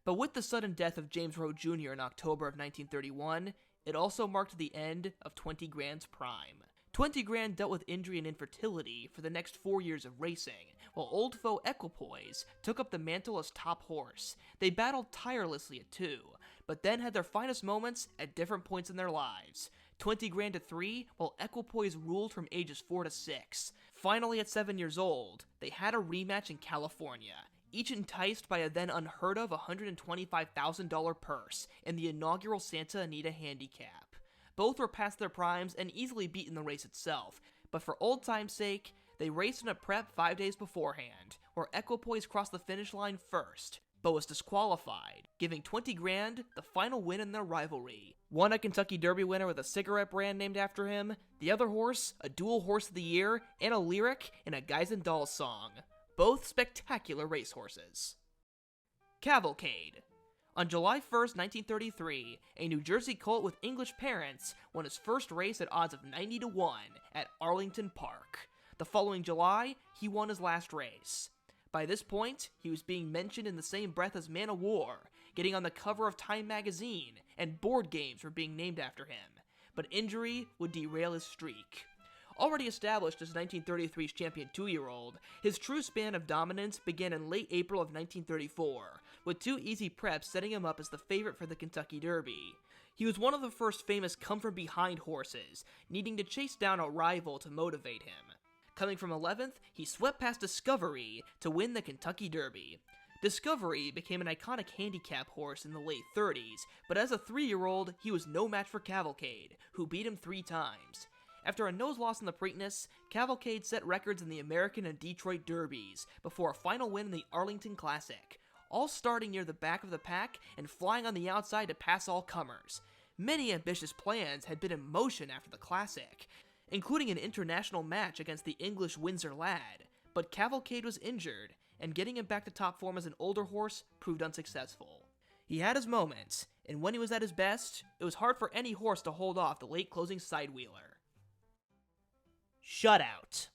But with the sudden death of James Rowe Jr. in October of 1931, it also marked the end of 20 grand's prime. 20 grand dealt with injury and infertility for the next 4 years of racing, while old foe Equipoise took up the mantle as top horse. They battled tirelessly at 2, but then had their finest moments at different points in their lives. 20 grand at 3, while Equipoise ruled from ages 4 to 6. Finally, at 7 years old, they had a rematch in California, each enticed by a then unheard of $125,000 purse in the inaugural Santa Anita Handicap. Both were past their primes and easily beaten the race itself, but for old time's sake, they raced in a prep 5 days beforehand, where Equipoise crossed the finish line first, but was disqualified, giving 20 grand the final win in their rivalry. One a Kentucky Derby winner with a cigarette brand named after him, the other horse a dual horse of the year, and a lyric in a Guys and Dolls song. Both spectacular racehorses. Cavalcade. On July 1st, 1933, a New Jersey colt with English parents won his first race at odds of 90 to 1 at Arlington Park. The following July, he won his last race. By this point, he was being mentioned in the same breath as Man o' War, getting on the cover of Time magazine, and board games were being named after him. But injury would derail his streak. Already established as 1933's champion 2-year-old, his true span of dominance began in late April of 1934, with 2 easy preps setting him up as the favorite for the Kentucky Derby. He was one of the first famous come-from-behind horses, needing to chase down a rival to motivate him. Coming from 11th, he swept past Discovery to win the Kentucky Derby. Discovery became an iconic handicap horse in the late 30s, but as a 3-year-old, he was no match for Cavalcade, who beat him 3 times. After a nose loss in the Preakness, Cavalcade set records in the American and Detroit Derbies, before a final win in the Arlington Classic, all starting near the back of the pack and flying on the outside to pass all comers. Many ambitious plans had been in motion after the Classic, including an international match against the English Windsor Lad, but Cavalcade was injured, and getting him back to top form as an older horse proved unsuccessful. He had his moments, and when he was at his best, it was hard for any horse to hold off the late closing sidewheeler. Shutout.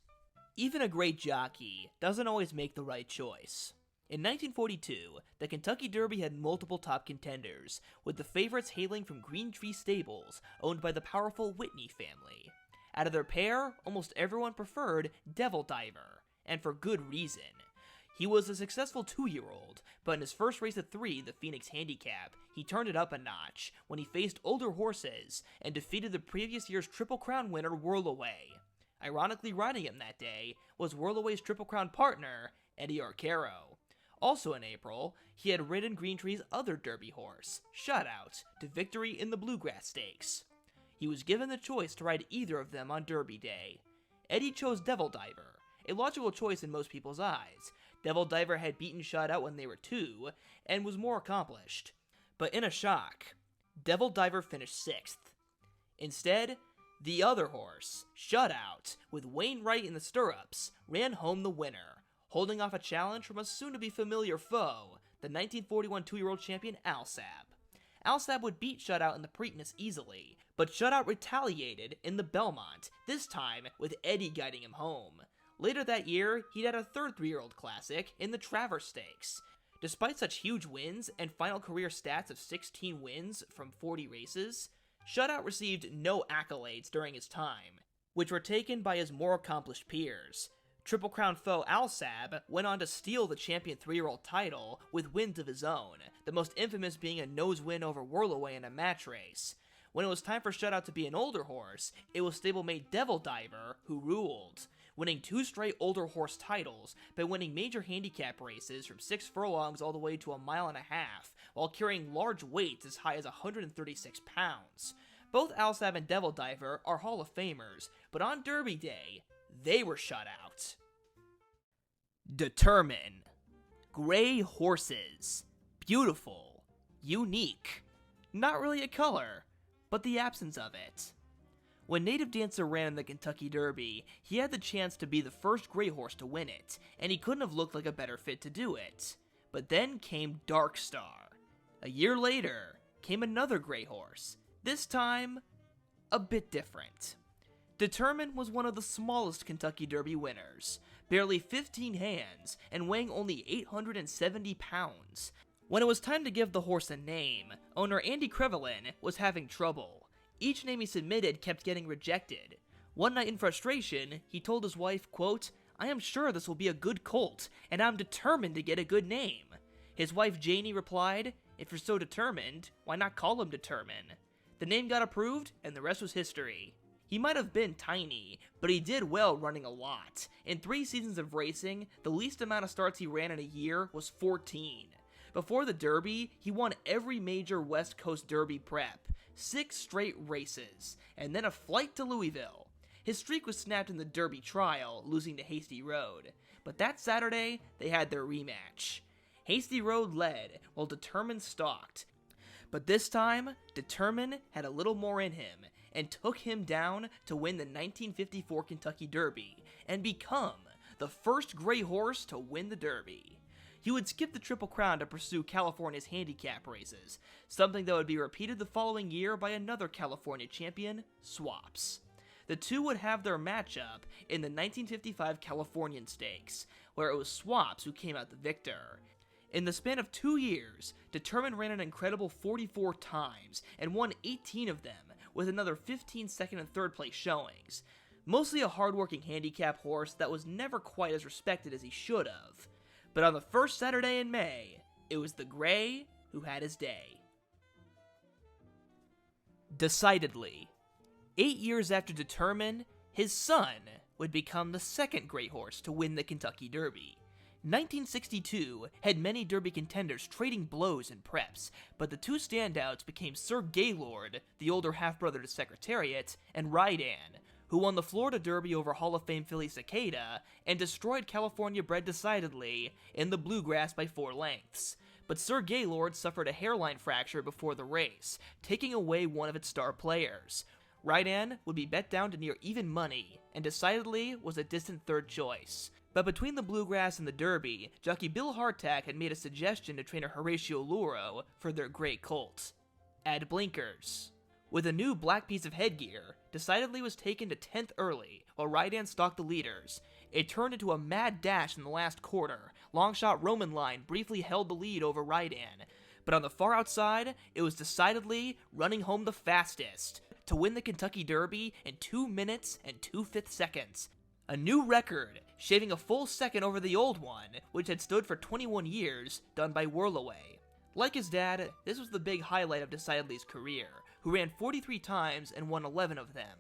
Even a great jockey doesn't always make the right choice. In 1942, the Kentucky Derby had multiple top contenders, with the favorites hailing from Green Tree Stables, owned by the powerful Whitney family. Out of their pair, almost everyone preferred Devil Diver, and for good reason. He was a successful 2-year-old, but in his first race at 3, the Phoenix Handicap, he turned it up a notch when he faced older horses and defeated the previous year's Triple Crown winner Whirlaway. Ironically, riding him that day was Whirlaway's Triple Crown partner, Eddie Arcaro. Also in April, he had ridden Green Tree's other Derby horse, Shutout, to victory in the Bluegrass Stakes. He was given the choice to ride either of them on Derby Day. Eddie chose Devil Diver, a logical choice in most people's eyes. Devil Diver had beaten Shutout when they were 2, and was more accomplished. But in a shock, Devil Diver finished 6th. Instead, the other horse, Shutout, with Wainwright in the stirrups, ran home the winner, holding off a challenge from a soon-to-be-familiar foe, the 1941 2-year-old champion Alsab. Alsab would beat Shutout in the Preakness easily, but Shutout retaliated in the Belmont, this time with Eddie guiding him home. Later that year, he'd had a third 3-year-old classic in the Travers Stakes. Despite such huge wins and final career stats of 16 wins from 40 races, Shutout received no accolades during his time, which were taken by his more accomplished peers. Triple Crown foe Alsab went on to steal the champion 3-year-old title with wins of his own, the most infamous being a nose win over Whirlaway in a match race. When it was time for Shutout to be an older horse, it was stablemate Devil Diver who ruled, winning 2 straight older horse titles by winning major handicap races from 6 furlongs all the way to 1.5 miles, while carrying large weights as high as 136 pounds. Both Alsab and Devil Diver are Hall of Famers, but on Derby Day, they were shut out. Determine. Gray horses. Beautiful. unique. Not really a color, but the absence of it. When Native Dancer ran in the Kentucky Derby, he had the chance to be the first gray horse to win it, and he couldn't have looked like a better fit to do it. But then came Dark Star. A year later, came another gray horse, this time a bit different. Determined was one of the smallest Kentucky Derby winners, barely 15 hands and weighing only 870 pounds. When it was time to give the horse a name, owner Andy Crevelin was having trouble. Each name he submitted kept getting rejected. One night in frustration, he told his wife, quote, "I am sure this will be a good colt, and I'm determined to get a good name." His wife Janie replied, "If you're so determined, why not call him Determine?" The name got approved, and the rest was history. He might have been tiny, but he did well running a lot. In 3 seasons of racing, the least amount of starts he ran in a year was 14. Before the Derby, he won every major West Coast Derby prep, 6 straight races, and then a flight to Louisville. His streak was snapped in the Derby trial, losing to Hasty Road. But that Saturday, they had their rematch. Hasty Road led, while Determine stalked. But this time, Determine had a little more in him, and took him down to win the 1954 Kentucky Derby, and become the first gray horse to win the Derby. He would skip the Triple Crown to pursue California's handicap races, something that would be repeated the following year by another California champion, Swaps. The two would have their matchup in the 1955 Californian Stakes, where it was Swaps who came out the victor. In the span of 2 years, Determine ran an incredible 44 times and won 18 of them, with another 15 second and third place showings. Mostly a hardworking handicap horse that was never quite as respected as he should have. But on the first Saturday in May, it was the Gray who had his day. Decidedly. 8 years after Determine, his son would become the second gray horse to win the Kentucky Derby. 1962 had many Derby contenders trading blows in preps, but the 2 standouts became Sir Gaylord, the older half-brother to Secretariat, and Rydan, who won the Florida Derby over Hall of Fame filly Cicada and destroyed California bred Decidedly in the Bluegrass by 4 lengths. But Sir Gaylord suffered a hairline fracture before the race, taking away one of its star players. Rydan would be bet down to near even money, and Decidedly was a distant third choice. But between the Bluegrass and the Derby, jockey Bill Hartack had made a suggestion to trainer Horatio Luro for their gray colt. Add blinkers. With a new black piece of headgear, Decidedly was taken to 10th early, while Rydan stalked the leaders. It turned into a mad dash in the last quarter. Longshot Roman Line briefly held the lead over Rydan. But on the far outside, it was Decidedly running home the fastest, to win the Kentucky Derby in 2 minutes and 2/5 seconds. A new record, shaving a full second over the old one, which had stood for 21 years, done by Whirlaway. Like his dad, this was the big highlight of Decidedly's career, who ran 43 times and won 11 of them.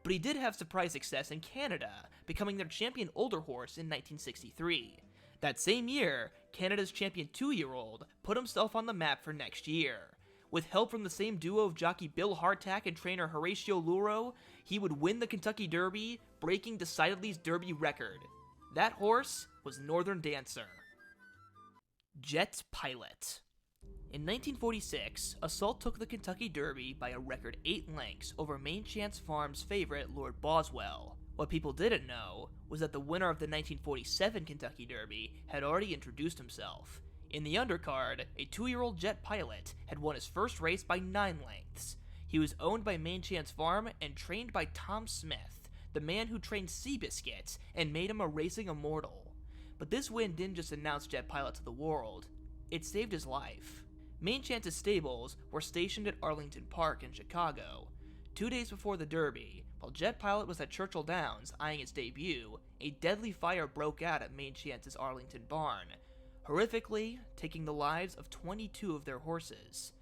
But he did have surprise success in Canada, becoming their champion older horse in 1963. That same year, Canada's champion 2-year-old put himself on the map for next year. With help from the same duo of jockey Bill Hartack and trainer Horatio Luro, he would win the Kentucky Derby, breaking Decidedly's Derby record. That horse was Northern Dancer. Jet Pilot. In 1946, Assault took the Kentucky Derby by a record 8 lengths over Main Chance Farms' favorite Lord Boswell. What people didn't know was that the winner of the 1947 Kentucky Derby had already introduced himself. In the undercard, a 2-year-old Jet Pilot had won his first race by 9 lengths. He was owned by Main Chance Farm and trained by Tom Smith, the man who trained Seabiscuit and made him a racing immortal. But this win didn't just announce Jet Pilot to the world, it saved his life. Main Chance's stables were stationed at Arlington Park in Chicago. 2 days before the Derby, while Jet Pilot was at Churchill Downs eyeing its debut, a deadly fire broke out at Main Chance's Arlington barn, horrifically taking the lives of 22 of their horses.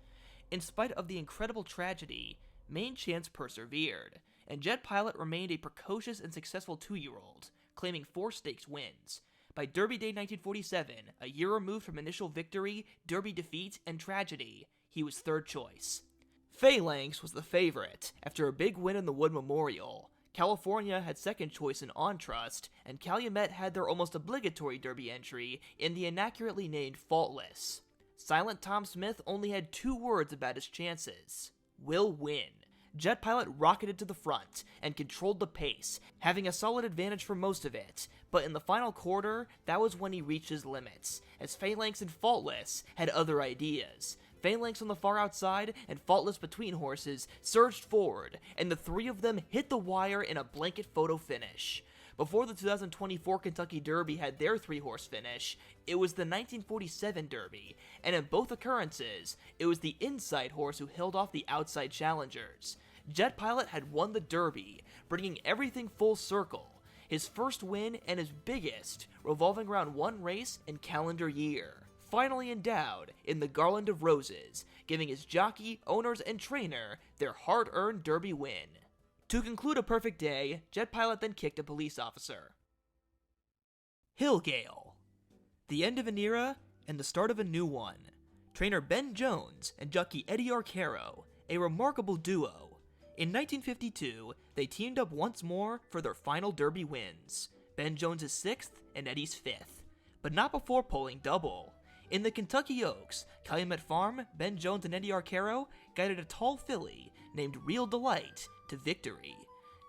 In spite of the incredible tragedy, Main Chance persevered, and Jet Pilot remained a precocious and successful 2-year-old, claiming 4 stakes wins. By Derby Day 1947, a year removed from initial victory, Derby defeat, and tragedy, he was third choice. Phalanx was the favorite, after a big win in the Wood Memorial. California had second choice in On Trust, and Calumet had their almost obligatory Derby entry in the inaccurately named Faultless. Silent Tom Smith only had 2 words about his chances: "We'll win." Jet Pilot rocketed to the front and controlled the pace, having a solid advantage for most of it, but in the final quarter, that was when he reached his limits, as Phalanx and Faultless had other ideas. Phalanx on the far outside and Faultless between horses surged forward, and the 3 of them hit the wire in a blanket photo finish. Before the 2024 Kentucky Derby had their 3-horse finish, it was the 1947 Derby, and in both occurrences, it was the inside horse who held off the outside challengers. Jet Pilot had won the Derby, bringing everything full circle, his first win and his biggest, revolving around one race and calendar year. Finally endowed in the Garland of Roses, giving his jockey, owners, and trainer their hard-earned Derby win. To conclude a perfect day, Jet Pilot then kicked a police officer. Gail. The end of an era and the start of a new one. Trainer Ben Jones and jockey Eddie Arcaro, a remarkable duo. In 1952, they teamed up once more for their final Derby wins. Ben Jones' 6th and Eddie's 5th, but not before pulling double. In the Kentucky Oaks, Calumet Farm, Ben Jones and Eddie Arcaro guided a tall filly named Real Delight to victory.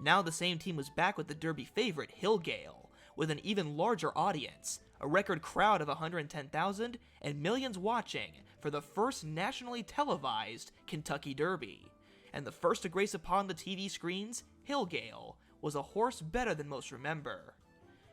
Now the same team was back with the Derby favorite Gail, with an even larger audience, a record crowd of 110,000, and millions watching for the first nationally televised Kentucky Derby. And the first to grace upon the TV screens, Gail, was a horse better than most remember.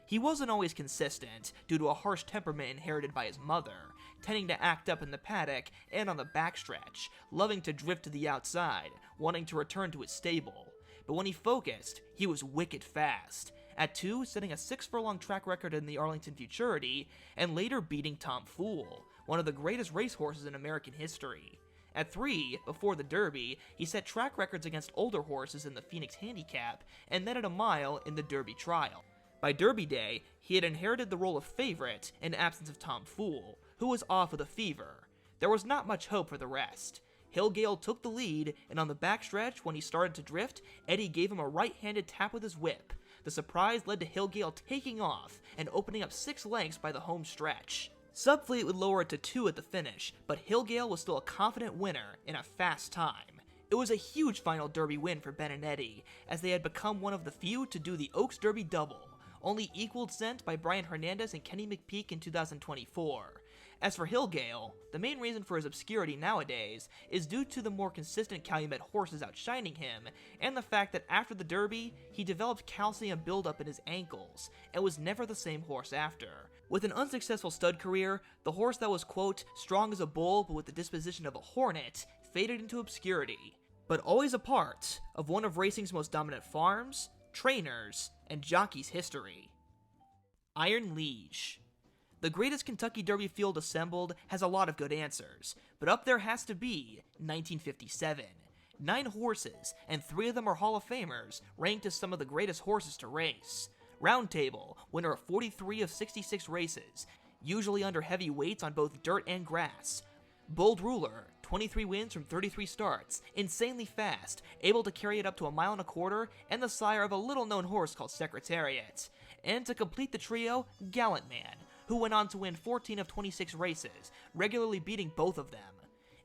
He wasn't always consistent, due to a harsh temperament inherited by his mother, tending to act up in the paddock and on the backstretch, loving to drift to the outside, wanting to return to his stable. But when he focused, he was wicked fast, at 2 setting a 6-furlong track record in the Arlington Futurity, and later beating Tom Fool, one of the greatest racehorses in American history. At 3, before the Derby, he set track records against older horses in the Phoenix Handicap, and then at a mile in the Derby Trial. By Derby Day, he had inherited the role of favorite in absence of Tom Fool, who was off with a fever. There was not much hope for the rest. Gail took the lead, and on the backstretch, when he started to drift, Eddie gave him a right-handed tap with his whip. The surprise led to Gail taking off and opening up 6 lengths by the home stretch. Subfleet would lower it to 2 at the finish, but Gail was still a confident winner in a fast time. It was a huge final Derby win for Ben and Eddie, as they had become one of the few to do the Oaks Derby double, only equaled sent by Brian Hernandez and Kenny McPeek in 2024. As for Gail, the main reason for his obscurity nowadays is due to the more consistent Calumet horses outshining him, and the fact that after the Derby, he developed calcium buildup in his ankles, and was never the same horse after. With an unsuccessful stud career, the horse that was, quote, strong as a bull but with the disposition of a hornet, faded into obscurity, but always a part of one of racing's most dominant farms, trainers, and jockeys' history. Iron Liege. The greatest Kentucky Derby field assembled has a lot of good answers, but up there has to be 1957. 9 horses, and 3 of them are Hall of Famers, ranked as some of the greatest horses to race. Roundtable, winner of 43 of 66 races, usually under heavy weights on both dirt and grass. Bold Ruler, 23 wins from 33 starts, insanely fast, able to carry it up to 1.25 miles, and the sire of a little-known horse called Secretariat. And to complete the trio, Gallant Man, who went on to win 14 of 26 races, regularly beating both of them.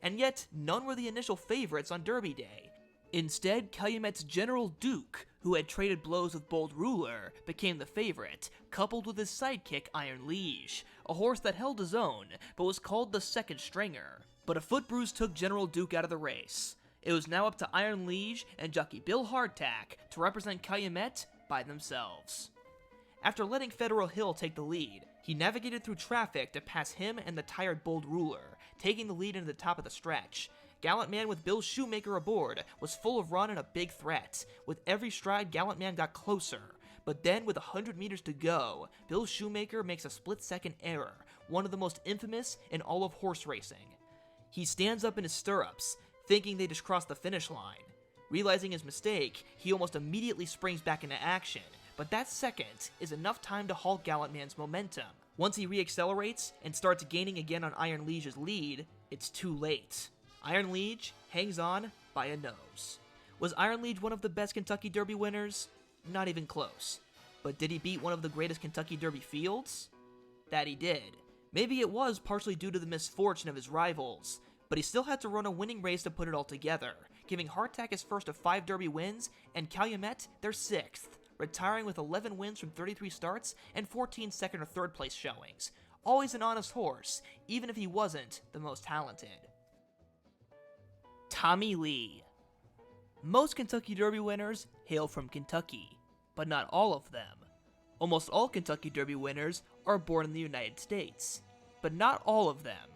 And yet, none were the initial favorites on Derby Day. Instead, Calumet's General Duke, who had traded blows with Bold Ruler, became the favorite, coupled with his sidekick Iron Liege, a horse that held his own, but was called the second stringer. But a foot bruise took General Duke out of the race. It was now up to Iron Liege and jockey Bill Hardtack to represent Calumet by themselves. After letting Federal Hill take the lead, he navigated through traffic to pass him and the tired Bold Ruler, taking the lead into the top of the stretch. Gallant Man with Bill Shoemaker aboard was full of run and a big threat. With every stride, Gallant Man got closer. But then, with 100 meters to go, Bill Shoemaker makes a split-second error, one of the most infamous in all of horse racing. He stands up in his stirrups, thinking they just crossed the finish line. Realizing his mistake, he almost immediately springs back into action, but that second is enough time to halt Gallant Man's momentum. Once he reaccelerates and starts gaining again on Iron Liege's lead, it's too late. Iron Liege hangs on by a nose. Was Iron Liege one of the best Kentucky Derby winners? Not even close. But did he beat one of the greatest Kentucky Derby fields? That he did. Maybe it was partially due to the misfortune of his rivals, but he still had to run a winning race to put it all together, giving Hardtack his first of 5 Derby wins and Calumet their 6th, retiring with 11 wins from 33 starts and 14 second or third place showings. Always an honest horse, even if he wasn't the most talented. Tomy Lee. Most Kentucky Derby winners hail from Kentucky, but not all of them. Almost all Kentucky Derby winners are born in the United States, but not all of them.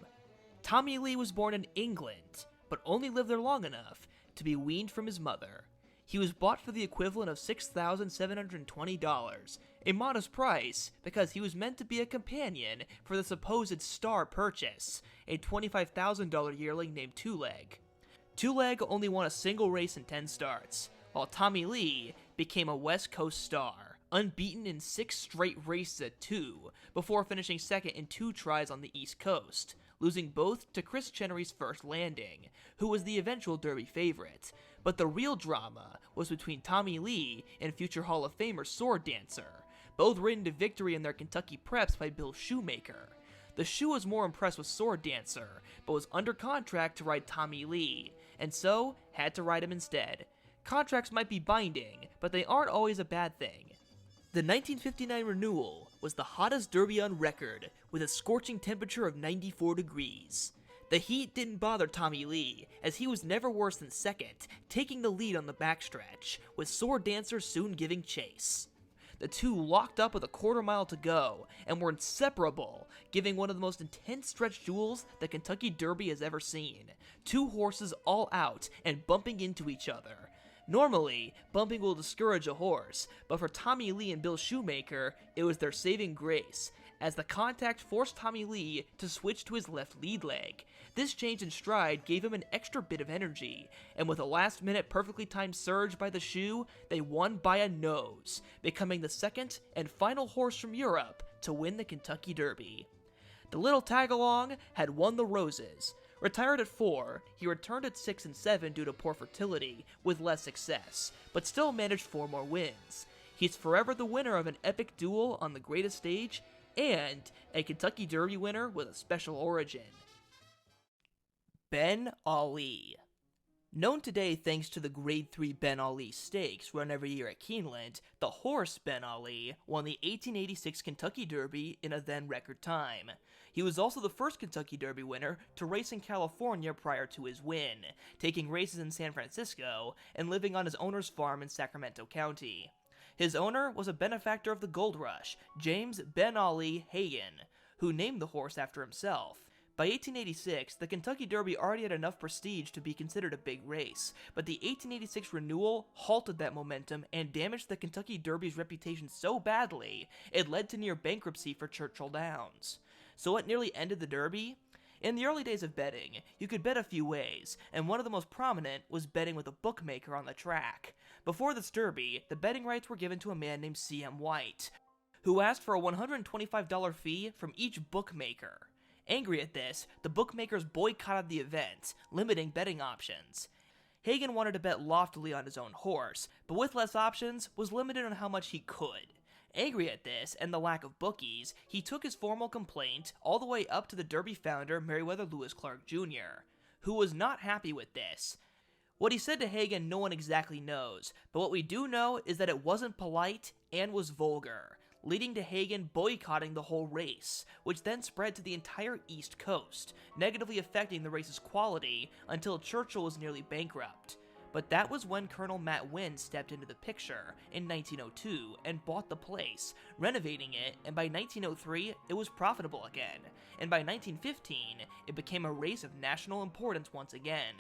Tomy Lee was born in England, but only lived there long enough to be weaned from his mother. He was bought for the equivalent of $6,720, a modest price because he was meant to be a companion for the supposed star purchase, a $25,000 yearling named Two Leg. Two Leg only won a single race in 10 starts, while Tomy Lee became a West Coast star, unbeaten in 6 straight races at 2, before finishing second in 2 tries on the East Coast, losing both to Chris Chenery's first landing, who was the eventual Derby favorite. But the real drama was between Tomy Lee and future Hall of Famer Sword Dancer, both ridden to victory in their Kentucky preps by Bill Shoemaker. The Shoe was more impressed with Sword Dancer, but was under contract to ride Tomy Lee, and so had to ride him instead. Contracts might be binding, but they aren't always a bad thing. The 1959 renewal was the hottest Derby on record, with a scorching temperature of 94 degrees. The heat didn't bother Tomy Lee, as he was never worse than second, taking the lead on the backstretch, with Sword Dancer soon giving chase. The two locked up with a quarter mile to go, and were inseparable, giving one of the most intense stretch duels the Kentucky Derby has ever seen. 2 horses all out and bumping into each other. Normally, bumping will discourage a horse, but for Tomy Lee and Bill Shoemaker, it was their saving grace, as the contact forced Tomy Lee to switch to his left lead leg. This change in stride gave him an extra bit of energy, and with a last-minute perfectly timed surge by the Shoe, they won by a nose, becoming the second and final horse from Europe to win the Kentucky Derby. The little tag-along had won the Roses. Retired at 4, he returned at 6 and 7 due to poor fertility, with less success, but still managed 4 more wins. He's forever the winner of an epic duel on the greatest stage, and a Kentucky Derby winner with a special origin. Ben Ali. Known today thanks to the Grade 3 Ben Ali Stakes run every year at Keeneland, the horse Ben Ali won the 1886 Kentucky Derby in a then record time. He was also the first Kentucky Derby winner to race in California prior to his win, taking races in San Francisco and living on his owner's farm in Sacramento County. His owner was a benefactor of the Gold Rush, James Ben Ali Hagan, who named the horse after himself. By 1886, the Kentucky Derby already had enough prestige to be considered a big race, but the 1886 renewal halted that momentum and damaged the Kentucky Derby's reputation so badly, it led to near bankruptcy for Churchill Downs. So what nearly ended the Derby? In the early days of betting, you could bet a few ways, and one of the most prominent was betting with a bookmaker on the track. Before this Derby, the betting rights were given to a man named C.M. White, who asked for a $125 fee from each bookmaker. Angry at this, the bookmakers boycotted the event, limiting betting options. Hagan wanted to bet loftily on his own horse, but with less options, was limited on how much he could. Angry at this, and the lack of bookies, he took his formal complaint all the way up to the Derby founder Meriwether Lewis Clark Jr., who was not happy with this. What he said to Hagan no one exactly knows, but what we do know is that it wasn't polite and was vulgar, leading to Hagan boycotting the whole race, which then spread to the entire East Coast, negatively affecting the race's quality until Churchill was nearly bankrupt. But that was when Colonel Matt Wynn stepped into the picture in 1902 and bought the place, renovating it, and by 1903 it was profitable again, and by 1915 it became a race of national importance once again.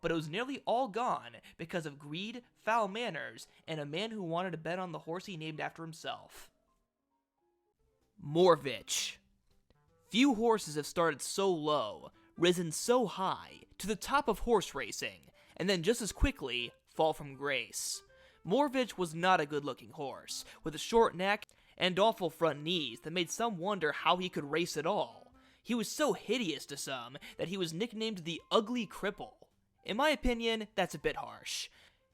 But it was nearly all gone because of greed, foul manners, and a man who wanted to bet on the horse he named after himself. Morvich. Few horses have started so low, risen so high, to the top of horse racing, and then just as quickly fall from grace. Morvich was not a good-looking horse, with a short neck and awful front knees that made some wonder how he could race at all. He was so hideous to some that he was nicknamed the Ugly Cripple. In my opinion, that's a bit harsh.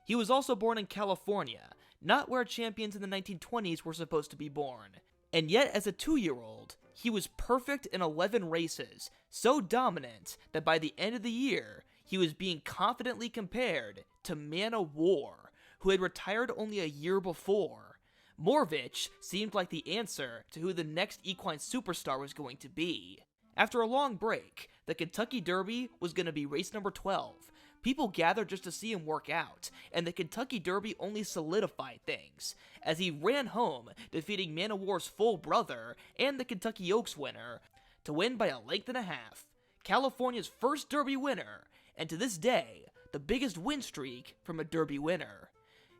He was also born in California, not where champions in the 1920s were supposed to be born. And yet, as a 2-year-old, He was perfect in 11 races, so dominant that by the end of the year, he was being confidently compared to Man o' War, who had retired only a year before. Morvich seemed like the answer to who the next equine superstar was going to be. After a long break, the Kentucky Derby was going to be race number 12. People gathered just to see him work out, and the Kentucky Derby only solidified things, as he ran home, defeating Man o' War's full brother and the Kentucky Oaks winner, to win by a length and a half. California's first Derby winner, and to this day, the biggest win streak from a Derby winner.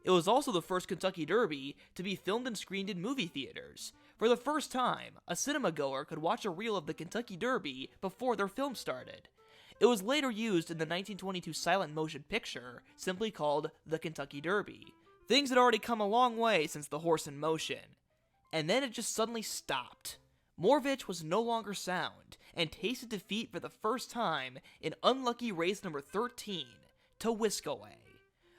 It was also the first Kentucky Derby to be filmed and screened in movie theaters. For the first time, a cinema goer could watch a reel of the Kentucky Derby before their film started. It was later used in the 1922 silent motion picture, simply called The Kentucky Derby. Things had already come a long way since the horse in motion. And then it just suddenly stopped. Morvich was no longer sound, and tasted defeat for the first time in unlucky race number 13, to Whiskaway.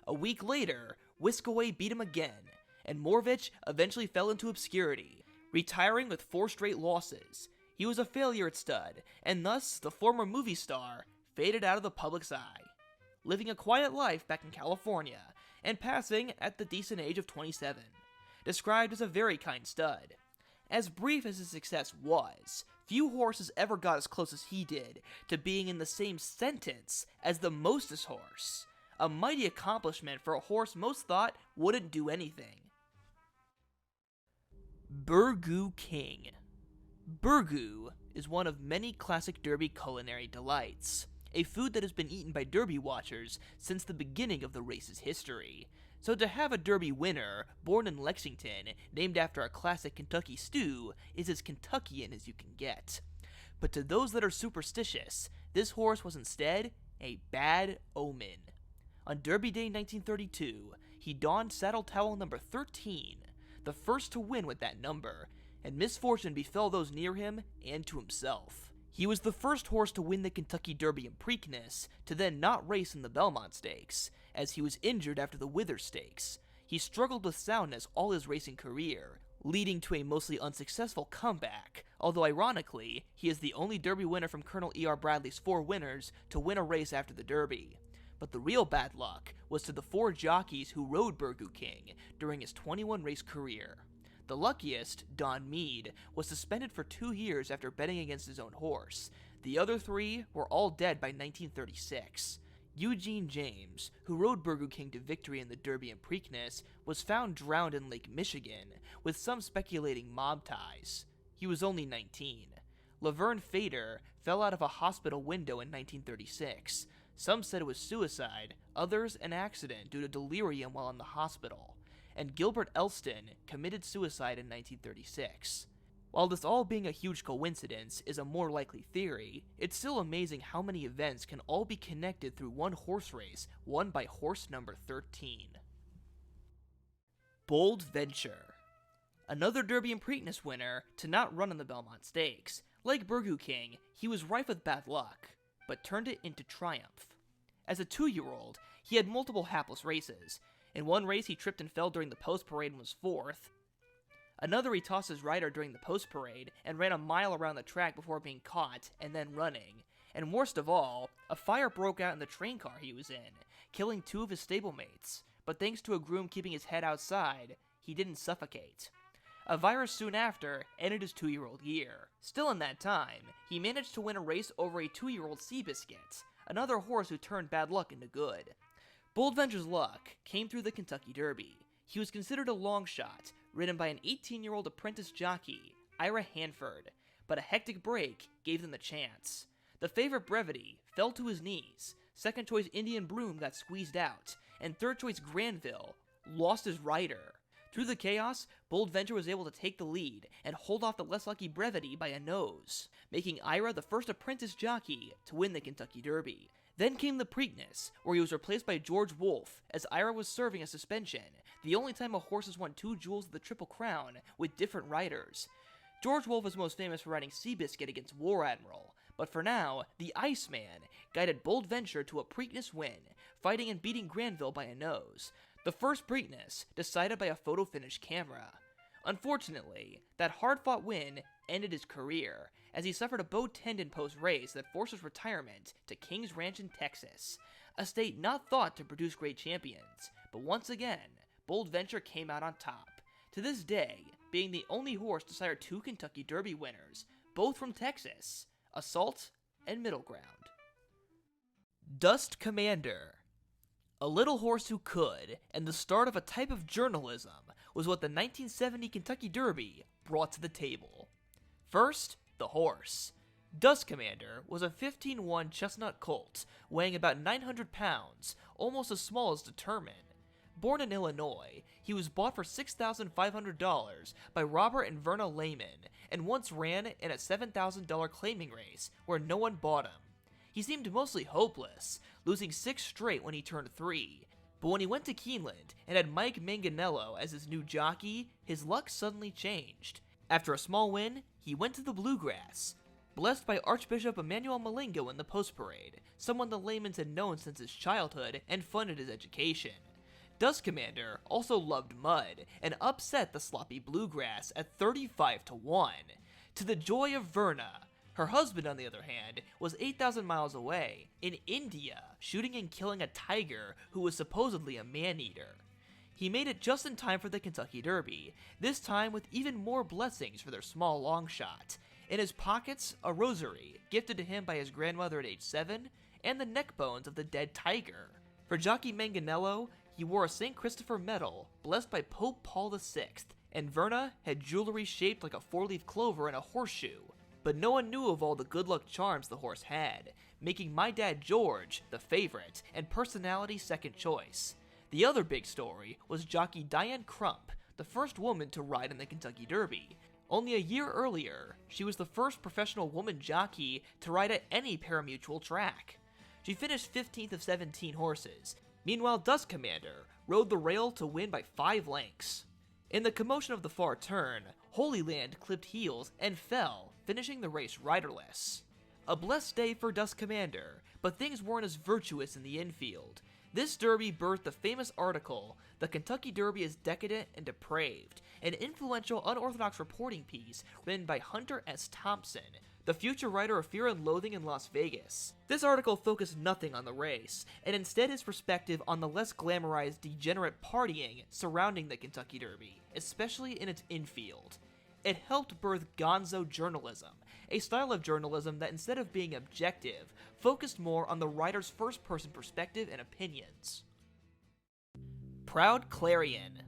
A week later, Whiskaway beat him again, and Morvich eventually fell into obscurity, retiring with 4 straight losses. He was a failure at stud, and thus the former movie star faded out of the public's eye, living a quiet life back in California, and passing at the decent age of 27, described as a very kind stud. As brief as his success was, few horses ever got as close as he did to being in the same sentence as the Mostest horse, a mighty accomplishment for a horse most thought wouldn't do anything. Burgoo King. Burgoo is one of many classic Derby culinary delights, a food that has been eaten by Derby watchers since the beginning of the race's history. So to have a Derby winner, born in Lexington, named after a classic Kentucky stew, is as Kentuckian as you can get. But to those that are superstitious, this horse was instead a bad omen. On Derby Day 1932, he donned saddle towel number 13, the first to win with that number, and misfortune befell those near him and to himself. He was the first horse to win the Kentucky Derby in Preakness, to then not race in the Belmont Stakes, as he was injured after the Withers Stakes. He struggled with soundness all his racing career, leading to a mostly unsuccessful comeback, although ironically, he is the only Derby winner from Colonel E.R. Bradley's 4 winners to win a race after the Derby. But the real bad luck was to the 4 jockeys who rode Burgoo King during his 21-race career. The luckiest, Don Meade, was suspended for 2 years after betting against his own horse. The other 3 were all dead by 1936. Eugene James, who rode Burgoo King to victory in the Derby and Preakness, was found drowned in Lake Michigan, with some speculating mob ties. He was only 19. Laverne Fader fell out of a hospital window in 1936. Some said it was suicide, others an accident due to delirium while in the hospital. And Gilbert Elston committed suicide in 1936. While this all being a huge coincidence is a more likely theory, it's still amazing how many events can all be connected through one horse race won by horse number 13. Bold Venture. Another Derby and Preakness winner to not run in the Belmont Stakes. Like Burgoo King, he was rife with bad luck, but turned it into triumph. As a 2-year-old, he had multiple hapless races. In one race, he tripped and fell during the post parade and was 4th. Another, he tossed his rider during the post parade and ran a mile around the track before being caught and then running. And worst of all, a fire broke out in the train car he was in, killing 2 of his stablemates. But thanks to a groom keeping his head outside, he didn't suffocate. A virus soon after ended his 2-year-old year. Still in that time, he managed to win a race over a 2-year-old Seabiscuit, another horse who turned bad luck into good. Bold Venture's luck came through the Kentucky Derby. He was considered a long shot, ridden by an 18-year-old apprentice jockey, Ira Hanford, but a hectic break gave them the chance. The favorite Brevity fell to his knees, second choice Indian Broom got squeezed out, and third choice Granville lost his rider. Through the chaos, Bold Venture was able to take the lead and hold off the less lucky Brevity by a nose, making Ira the first apprentice jockey to win the Kentucky Derby. Then came the Preakness, where he was replaced by George Wolfe, as Ira was serving a suspension, the only time a horse has won 2 jewels of the Triple Crown with different riders. George Wolfe is most famous for riding Seabiscuit against War Admiral, but for now, the Iceman guided Bold Venture to a Preakness win, fighting and beating Granville by a nose. The first Preakness decided by a photo finish camera. Unfortunately, that hard-fought win ended his career, as he suffered a bow tendon post-race that forced his retirement to King's Ranch in Texas, a state not thought to produce great champions, but once again, Bold Venture came out on top, to this day being the only horse to sire 2 Kentucky Derby winners, both from Texas, Assault and Middle Ground. Dust Commander. A little horse who could, and the start of a type of journalism, was what the 1970 Kentucky Derby brought to the table. First, the horse. Dust Commander was a 15-1 chestnut colt, weighing about 900 pounds, almost as small as Determine. Born in Illinois, he was bought for $6,500 by Robert and Verna Lehman, and once ran in a $7,000 claiming race where no one bought him. He seemed mostly hopeless, losing 6 straight when he turned 3. But when he went to Keeneland and had Mike Manganello as his new jockey, his luck suddenly changed. After a small win, he went to the Bluegrass. Blessed by Archbishop Emmanuel Malingo in the post parade, someone the Layman's had known since his childhood and funded his education. Dust Commander also loved mud and upset the sloppy Bluegrass at 35-1, to the joy of Verna. Her husband, on the other hand, was 8,000 miles away, in India, shooting and killing a tiger who was supposedly a man-eater. He made it just in time for the Kentucky Derby, this time with even more blessings for their small long shot. In his pockets, a rosary, gifted to him by his grandmother at age 7, and the neck bones of the dead tiger. For jockey Manganello, he wore a St. Christopher medal, blessed by Pope Paul VI, and Verna had jewelry shaped like a 4-leaf clover and a horseshoe. But no one knew of all the good luck charms the horse had, making My Dad George the favorite and personality second choice. The other big story was jockey Diane Crump, the first woman to ride in the Kentucky Derby. Only a year earlier, she was the first professional woman jockey to ride at any parimutuel track. She finished 15th of 17 horses. Meanwhile, Dust Commander rode the rail to win by 5 lengths. In the commotion of the far turn, Holy Land clipped heels and fell, finishing the race riderless. A blessed day for Dust Commander, but things weren't as virtuous in the infield. This derby birthed the famous article, "The Kentucky Derby is Decadent and Depraved," an influential unorthodox reporting piece written by Hunter S. Thompson, the future writer of Fear and Loathing in Las Vegas. This article focused nothing on the race, and instead his perspective on the less glamorized degenerate partying surrounding the Kentucky Derby, especially in its infield. It helped birth gonzo journalism, a style of journalism that instead of being objective, focused more on the writer's first-person perspective and opinions. Proud Clarion.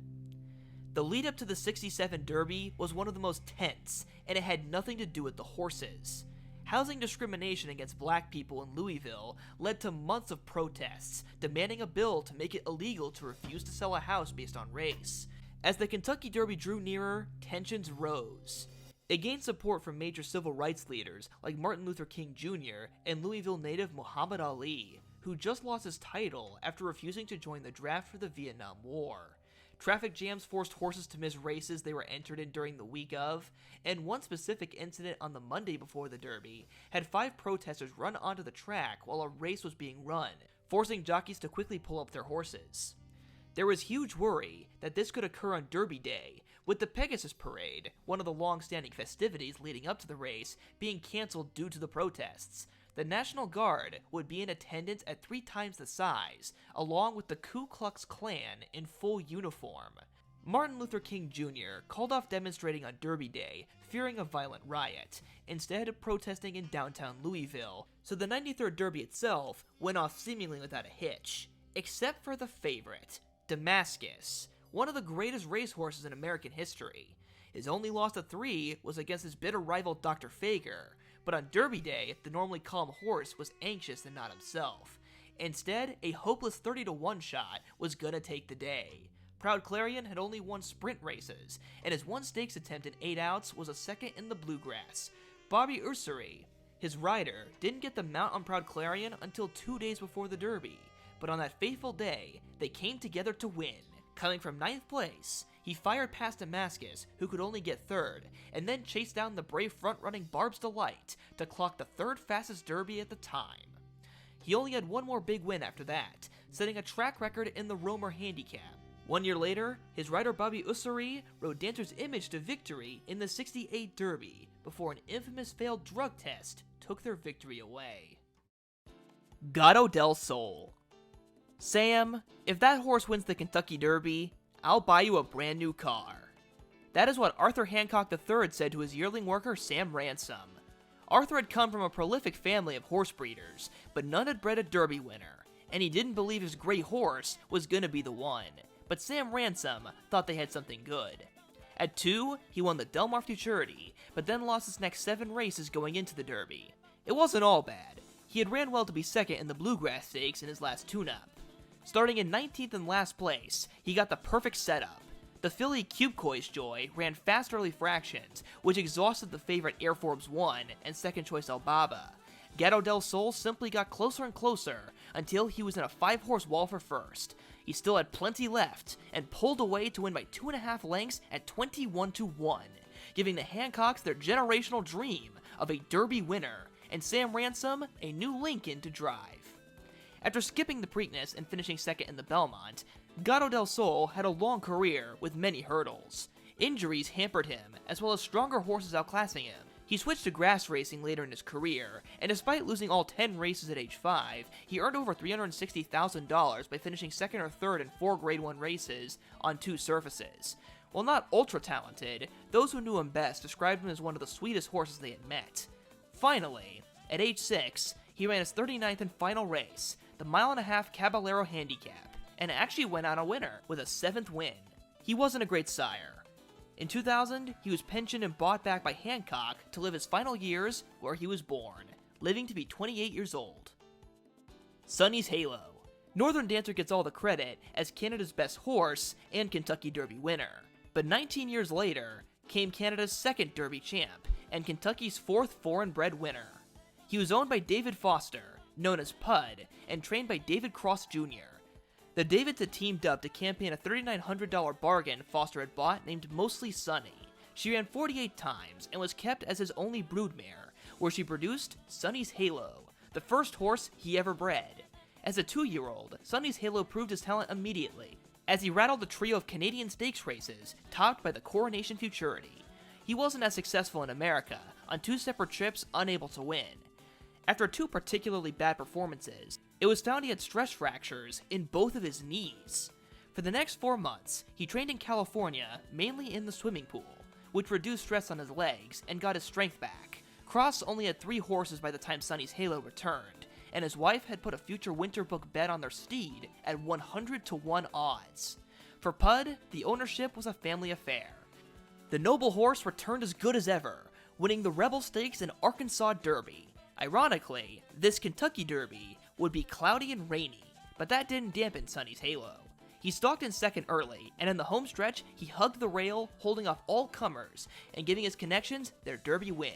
The lead-up to the '67 Derby was one of the most tense, and it had nothing to do with the horses. Housing discrimination against black people in Louisville led to months of protests, demanding a bill to make it illegal to refuse to sell a house based on race. As the Kentucky Derby drew nearer, tensions rose. It gained support from major civil rights leaders like Martin Luther King Jr. and Louisville native Muhammad Ali, who just lost his title after refusing to join the draft for the Vietnam War. Traffic jams forced horses to miss races they were entered in during the week of, and one specific incident on the Monday before the Derby had 5 protesters run onto the track while a race was being run, forcing jockeys to quickly pull up their horses. There was huge worry that this could occur on Derby Day, with the Pegasus Parade, one of the long-standing festivities leading up to the race, being canceled due to the protests. The National Guard would be in attendance at 3 times the size, along with the Ku Klux Klan in full uniform. Martin Luther King Jr. called off demonstrating on Derby Day, fearing a violent riot, instead of protesting in downtown Louisville, so the 93rd Derby itself went off seemingly without a hitch, except for the favorite, Damascus, one of the greatest racehorses in American history. His only loss of 3 was against his bitter rival Dr. Fager, but on Derby Day, the normally calm horse was anxious and not himself. Instead, a hopeless 30-1 shot was gonna take the day. Proud Clarion had only won sprint races, and his one stakes attempt in 8 outs was a second in the Bluegrass. Bobby Ussery, his rider, didn't get the mount on Proud Clarion until 2 days before the Derby, but on that fateful day, they came together to win. Coming from 9th place, he fired past Damascus, who could only get 3rd, and then chased down the brave front-running Barb's Delight to clock the 3rd fastest Derby at the time. He only had one more big win after that, setting a track record in the Romer Handicap. 1 year later, his rider Bobby Ussery rode Dancer's Image to victory in the '68 Derby, before an infamous failed drug test took their victory away. Gato Del Sol. Sam, if that horse wins the Kentucky Derby, I'll buy you a brand new car. That is what Arthur Hancock III said to his yearling worker Sam Ransom. Arthur had come from a prolific family of horse breeders, but none had bred a Derby winner, and he didn't believe his gray horse was gonna be the one. But Sam Ransom thought they had something good. At 2, he won the Delmar Futurity, but then lost his next 7 races going into the Derby. It wasn't all bad. He had ran well to be second in the Bluegrass Stakes in his last tune-up. Starting in 19th in last place, he got the perfect setup. The filly Cubecoy's Joy ran fast early fractions, which exhausted the favorite Air Forbes 1 and second choice Albaba. Gato Del Sol simply got closer and closer until he was in a 5-horse wall for first. He still had plenty left and pulled away to win by 2.5 lengths at 21-1, giving the Hancocks their generational dream of a Derby winner and Sam Ransom a new Lincoln to drive. After skipping the Preakness and finishing second in the Belmont, Gato Del Sol had a long career with many hurdles. Injuries hampered him, as well as stronger horses outclassing him. He switched to grass racing later in his career, and despite losing all 10 races at age 5, he earned over $360,000 by finishing second or third in 4 Grade 1 races on 2 surfaces. While not ultra-talented, those who knew him best described him as one of the sweetest horses they had met. Finally, at age 6, he ran his 39th and final race, the 1.5-mile Caballero Handicap, and actually went out a winner with a 7th win. He wasn't a great sire. In 2000, he was pensioned and bought back by Hancock to live his final years where he was born, living to be 28 years old. Sonny's Halo. Northern Dancer gets all the credit as Canada's best horse and Kentucky Derby winner. But 19 years later came Canada's 2nd Derby champ and Kentucky's 4th foreign-bred winner. He was owned by David Foster, known as Pud, and trained by David Cross Jr. The Davids had teamed up to campaign a $3,900 bargain Foster had bought named Mostly Sunny. She ran 48 times and was kept as his only broodmare, where she produced Sonny's Halo, the first horse he ever bred. As a 2-year-old, Sonny's Halo proved his talent immediately, as he rattled the trio of Canadian stakes races, topped by the Coronation Futurity. He wasn't as successful in America, on 2 separate trips unable to win. After 2 particularly bad performances, it was found he had stress fractures in both of his knees. For the next 4 months, he trained in California, mainly in the swimming pool, which reduced stress on his legs and got his strength back. Cross only had 3 horses by the time Sonny's Halo returned, and his wife had put a future winter book bet on their steed at 100-1 odds. For Pud, the ownership was a family affair. The noble horse returned as good as ever, winning the Rebel Stakes and Arkansas Derby. Ironically, this Kentucky Derby would be cloudy and rainy, but that didn't dampen Sonny's Halo. He stalked in second early, and in the home stretch, he hugged the rail, holding off all comers and giving his connections their Derby win.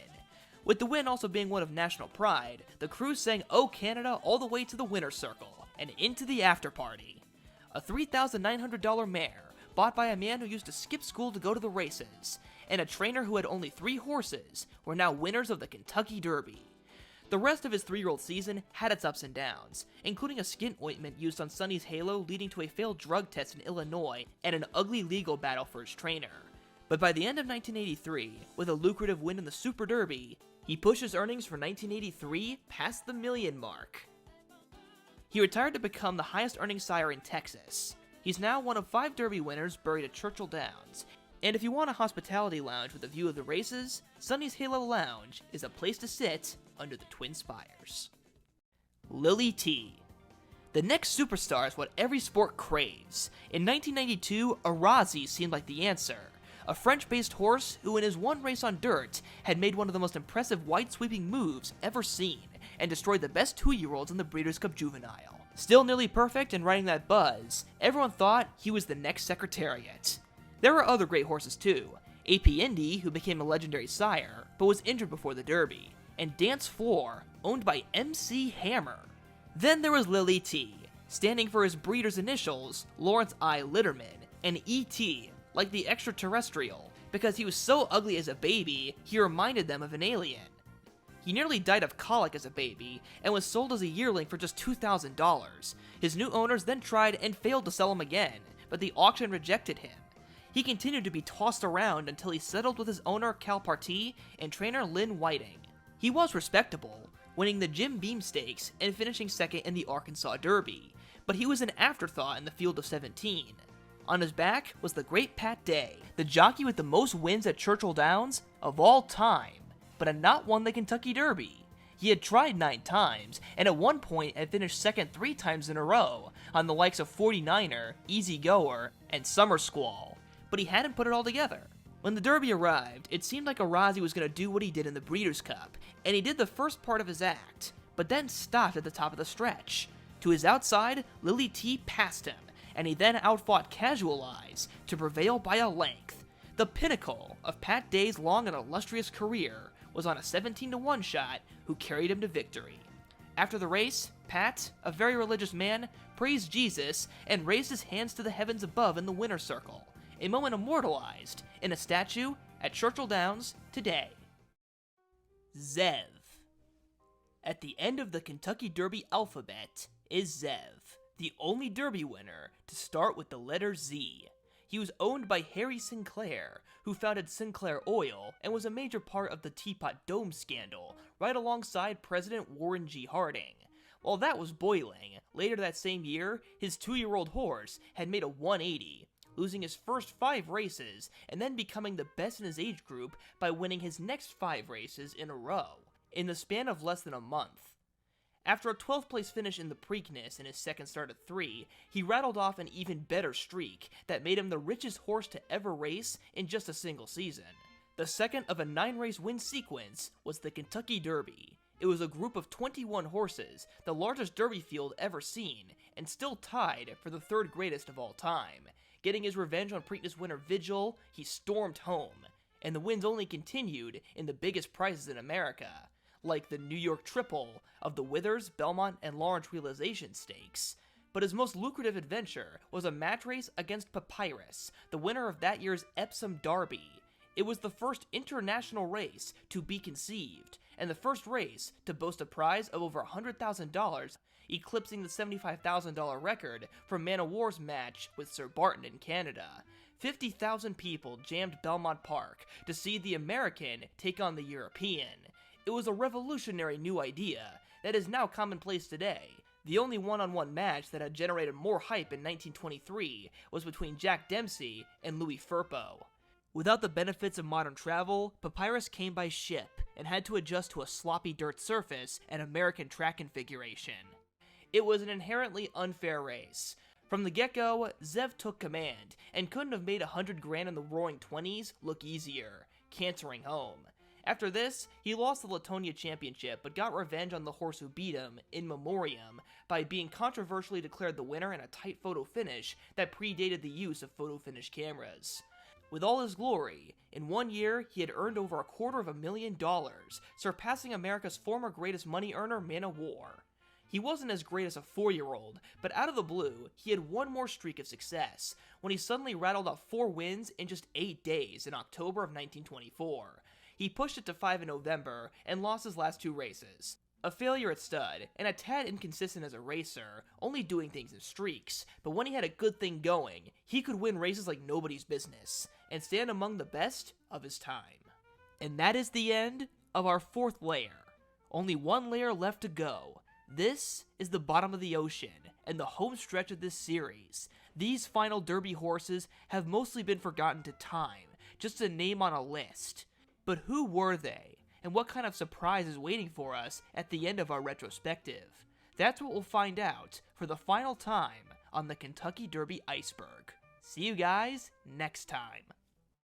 With the win also being one of national pride, the crew sang "Oh Canada" all the way to the winner's circle and into the after party. A $3,900 mare, bought by a man who used to skip school to go to the races, and a trainer who had only 3 horses, were now winners of the Kentucky Derby. The rest of his 3-year-old season had its ups and downs, including a skin ointment used on Sonny's Halo leading to a failed drug test in Illinois and an ugly legal battle for his trainer. But by the end of 1983, with a lucrative win in the Super Derby, he pushed his earnings for 1983 past the $1 million mark. He retired to become the highest earning sire in Texas. He's now one of 5 Derby winners buried at Churchill Downs, and if you want a hospitality lounge with a view of the races, Sonny's Halo Lounge is a place to sit under the Twin Spires. Lil E Tee. The next superstar is what every sport craves. In 1992, Arazi seemed like the answer. A French-based horse who in his one race on dirt had made one of the most impressive wide-sweeping moves ever seen and destroyed the best 2-year-olds in the Breeders' Cup Juvenile. Still nearly perfect and riding that buzz, everyone thought he was the next Secretariat. There were other great horses too. AP Indy, who became a legendary sire, but was injured before the Derby, and Dance Floor, owned by MC Hammer. Then there was Lil E Tee, standing for his breeder's initials, Lawrence I. Litterman, and E.T., like the extraterrestrial, because he was so ugly as a baby, he reminded them of an alien. He nearly died of colic as a baby, and was sold as a yearling for just $2,000. His new owners then tried and failed to sell him again, but the auction rejected him. He continued to be tossed around until he settled with his owner Cal Partee and trainer Lynn Whiting. He was respectable, winning the Jim Beam Stakes and finishing second in the Arkansas Derby, but he was an afterthought in the field of 17. On his back was the great Pat Day, the jockey with the most wins at Churchill Downs of all time, but had not won the Kentucky Derby. He had tried 9 times, and at one point had finished second 3 times in a row on the likes of 49er, Easy Goer, and Summer Squall, but he hadn't put it all together. When the Derby arrived, it seemed like Arazi was going to do what he did in the Breeders' Cup, and he did the first part of his act, but then stopped at the top of the stretch. To his outside, Lil E Tee passed him, and he then outfought Casual Eyes to prevail by a length. The pinnacle of Pat Day's long and illustrious career was on a 17-1 shot who carried him to victory. After the race, Pat, a very religious man, praised Jesus and raised his hands to the heavens above in the winner's circle, a moment immortalized in a statue at Churchill Downs today. Zev. At the end of the Kentucky Derby alphabet is Zev, the only Derby winner to start with the letter Z. He was owned by Harry Sinclair, who founded Sinclair Oil and was a major part of the Teapot Dome scandal, right alongside President Warren G. Harding. While that was boiling, later that same year, his 2-year-old horse had made a 180, losing his first 5 races and then becoming the best in his age group by winning his next 5 races in a row, in the span of less than a month. After a 12th place finish in the Preakness in his second start at 3, he rattled off an even better streak that made him the richest horse to ever race in just a single season. The second of a 9-race win sequence was the Kentucky Derby. It was a group of 21 horses, the largest Derby field ever seen, and still tied for the 3rd greatest of all time. Getting his revenge on Preakness winner Vigil, he stormed home, and the wins only continued in the biggest prizes in America, like the New York Triple of the Withers, Belmont, and Lawrence Realization Stakes. But his most lucrative adventure was a match race against Papyrus, the winner of that year's Epsom Derby. It was the first international race to be conceived, and the first race to boast a prize of over $100,000, eclipsing the $75,000 record from Man o' War's match with Sir Barton in Canada. 50,000 people jammed Belmont Park to see the American take on the European. It was a revolutionary new idea that is now commonplace today. The only one-on-one match that had generated more hype in 1923 was between Jack Dempsey and Louis Firpo. Without the benefits of modern travel, Papyrus came by ship and had to adjust to a sloppy dirt surface and American track configuration. It was an inherently unfair race. From the get-go, Zev took command and couldn't have made $100,000 in the Roaring Twenties look easier, cantering home. After this, he lost the Latonia Championship but got revenge on the horse who beat him, in memoriam, by being controversially declared the winner in a tight photo finish that predated the use of photo finish cameras. With all his glory, in 1 year he had earned over $250,000, surpassing America's former greatest money earner, Man o' War. He wasn't as great as a 4-year-old, but out of the blue, he had one more streak of success, when he suddenly rattled off 4 wins in just 8 days in October of 1924. He pushed it to 5 in November and lost his last 2 races. A failure at stud, and a tad inconsistent as a racer, only doing things in streaks, but when he had a good thing going, he could win races like nobody's business, and stand among the best of his time. And that is the end of our 4th layer. Only 1 layer left to go. This is the bottom of the ocean, and the home stretch of this series. These final Derby horses have mostly been forgotten to time, just a name on a list. But who were they, and what kind of surprise is waiting for us at the end of our retrospective? That's what we'll find out for the final time on the Kentucky Derby Iceberg. See you guys next time.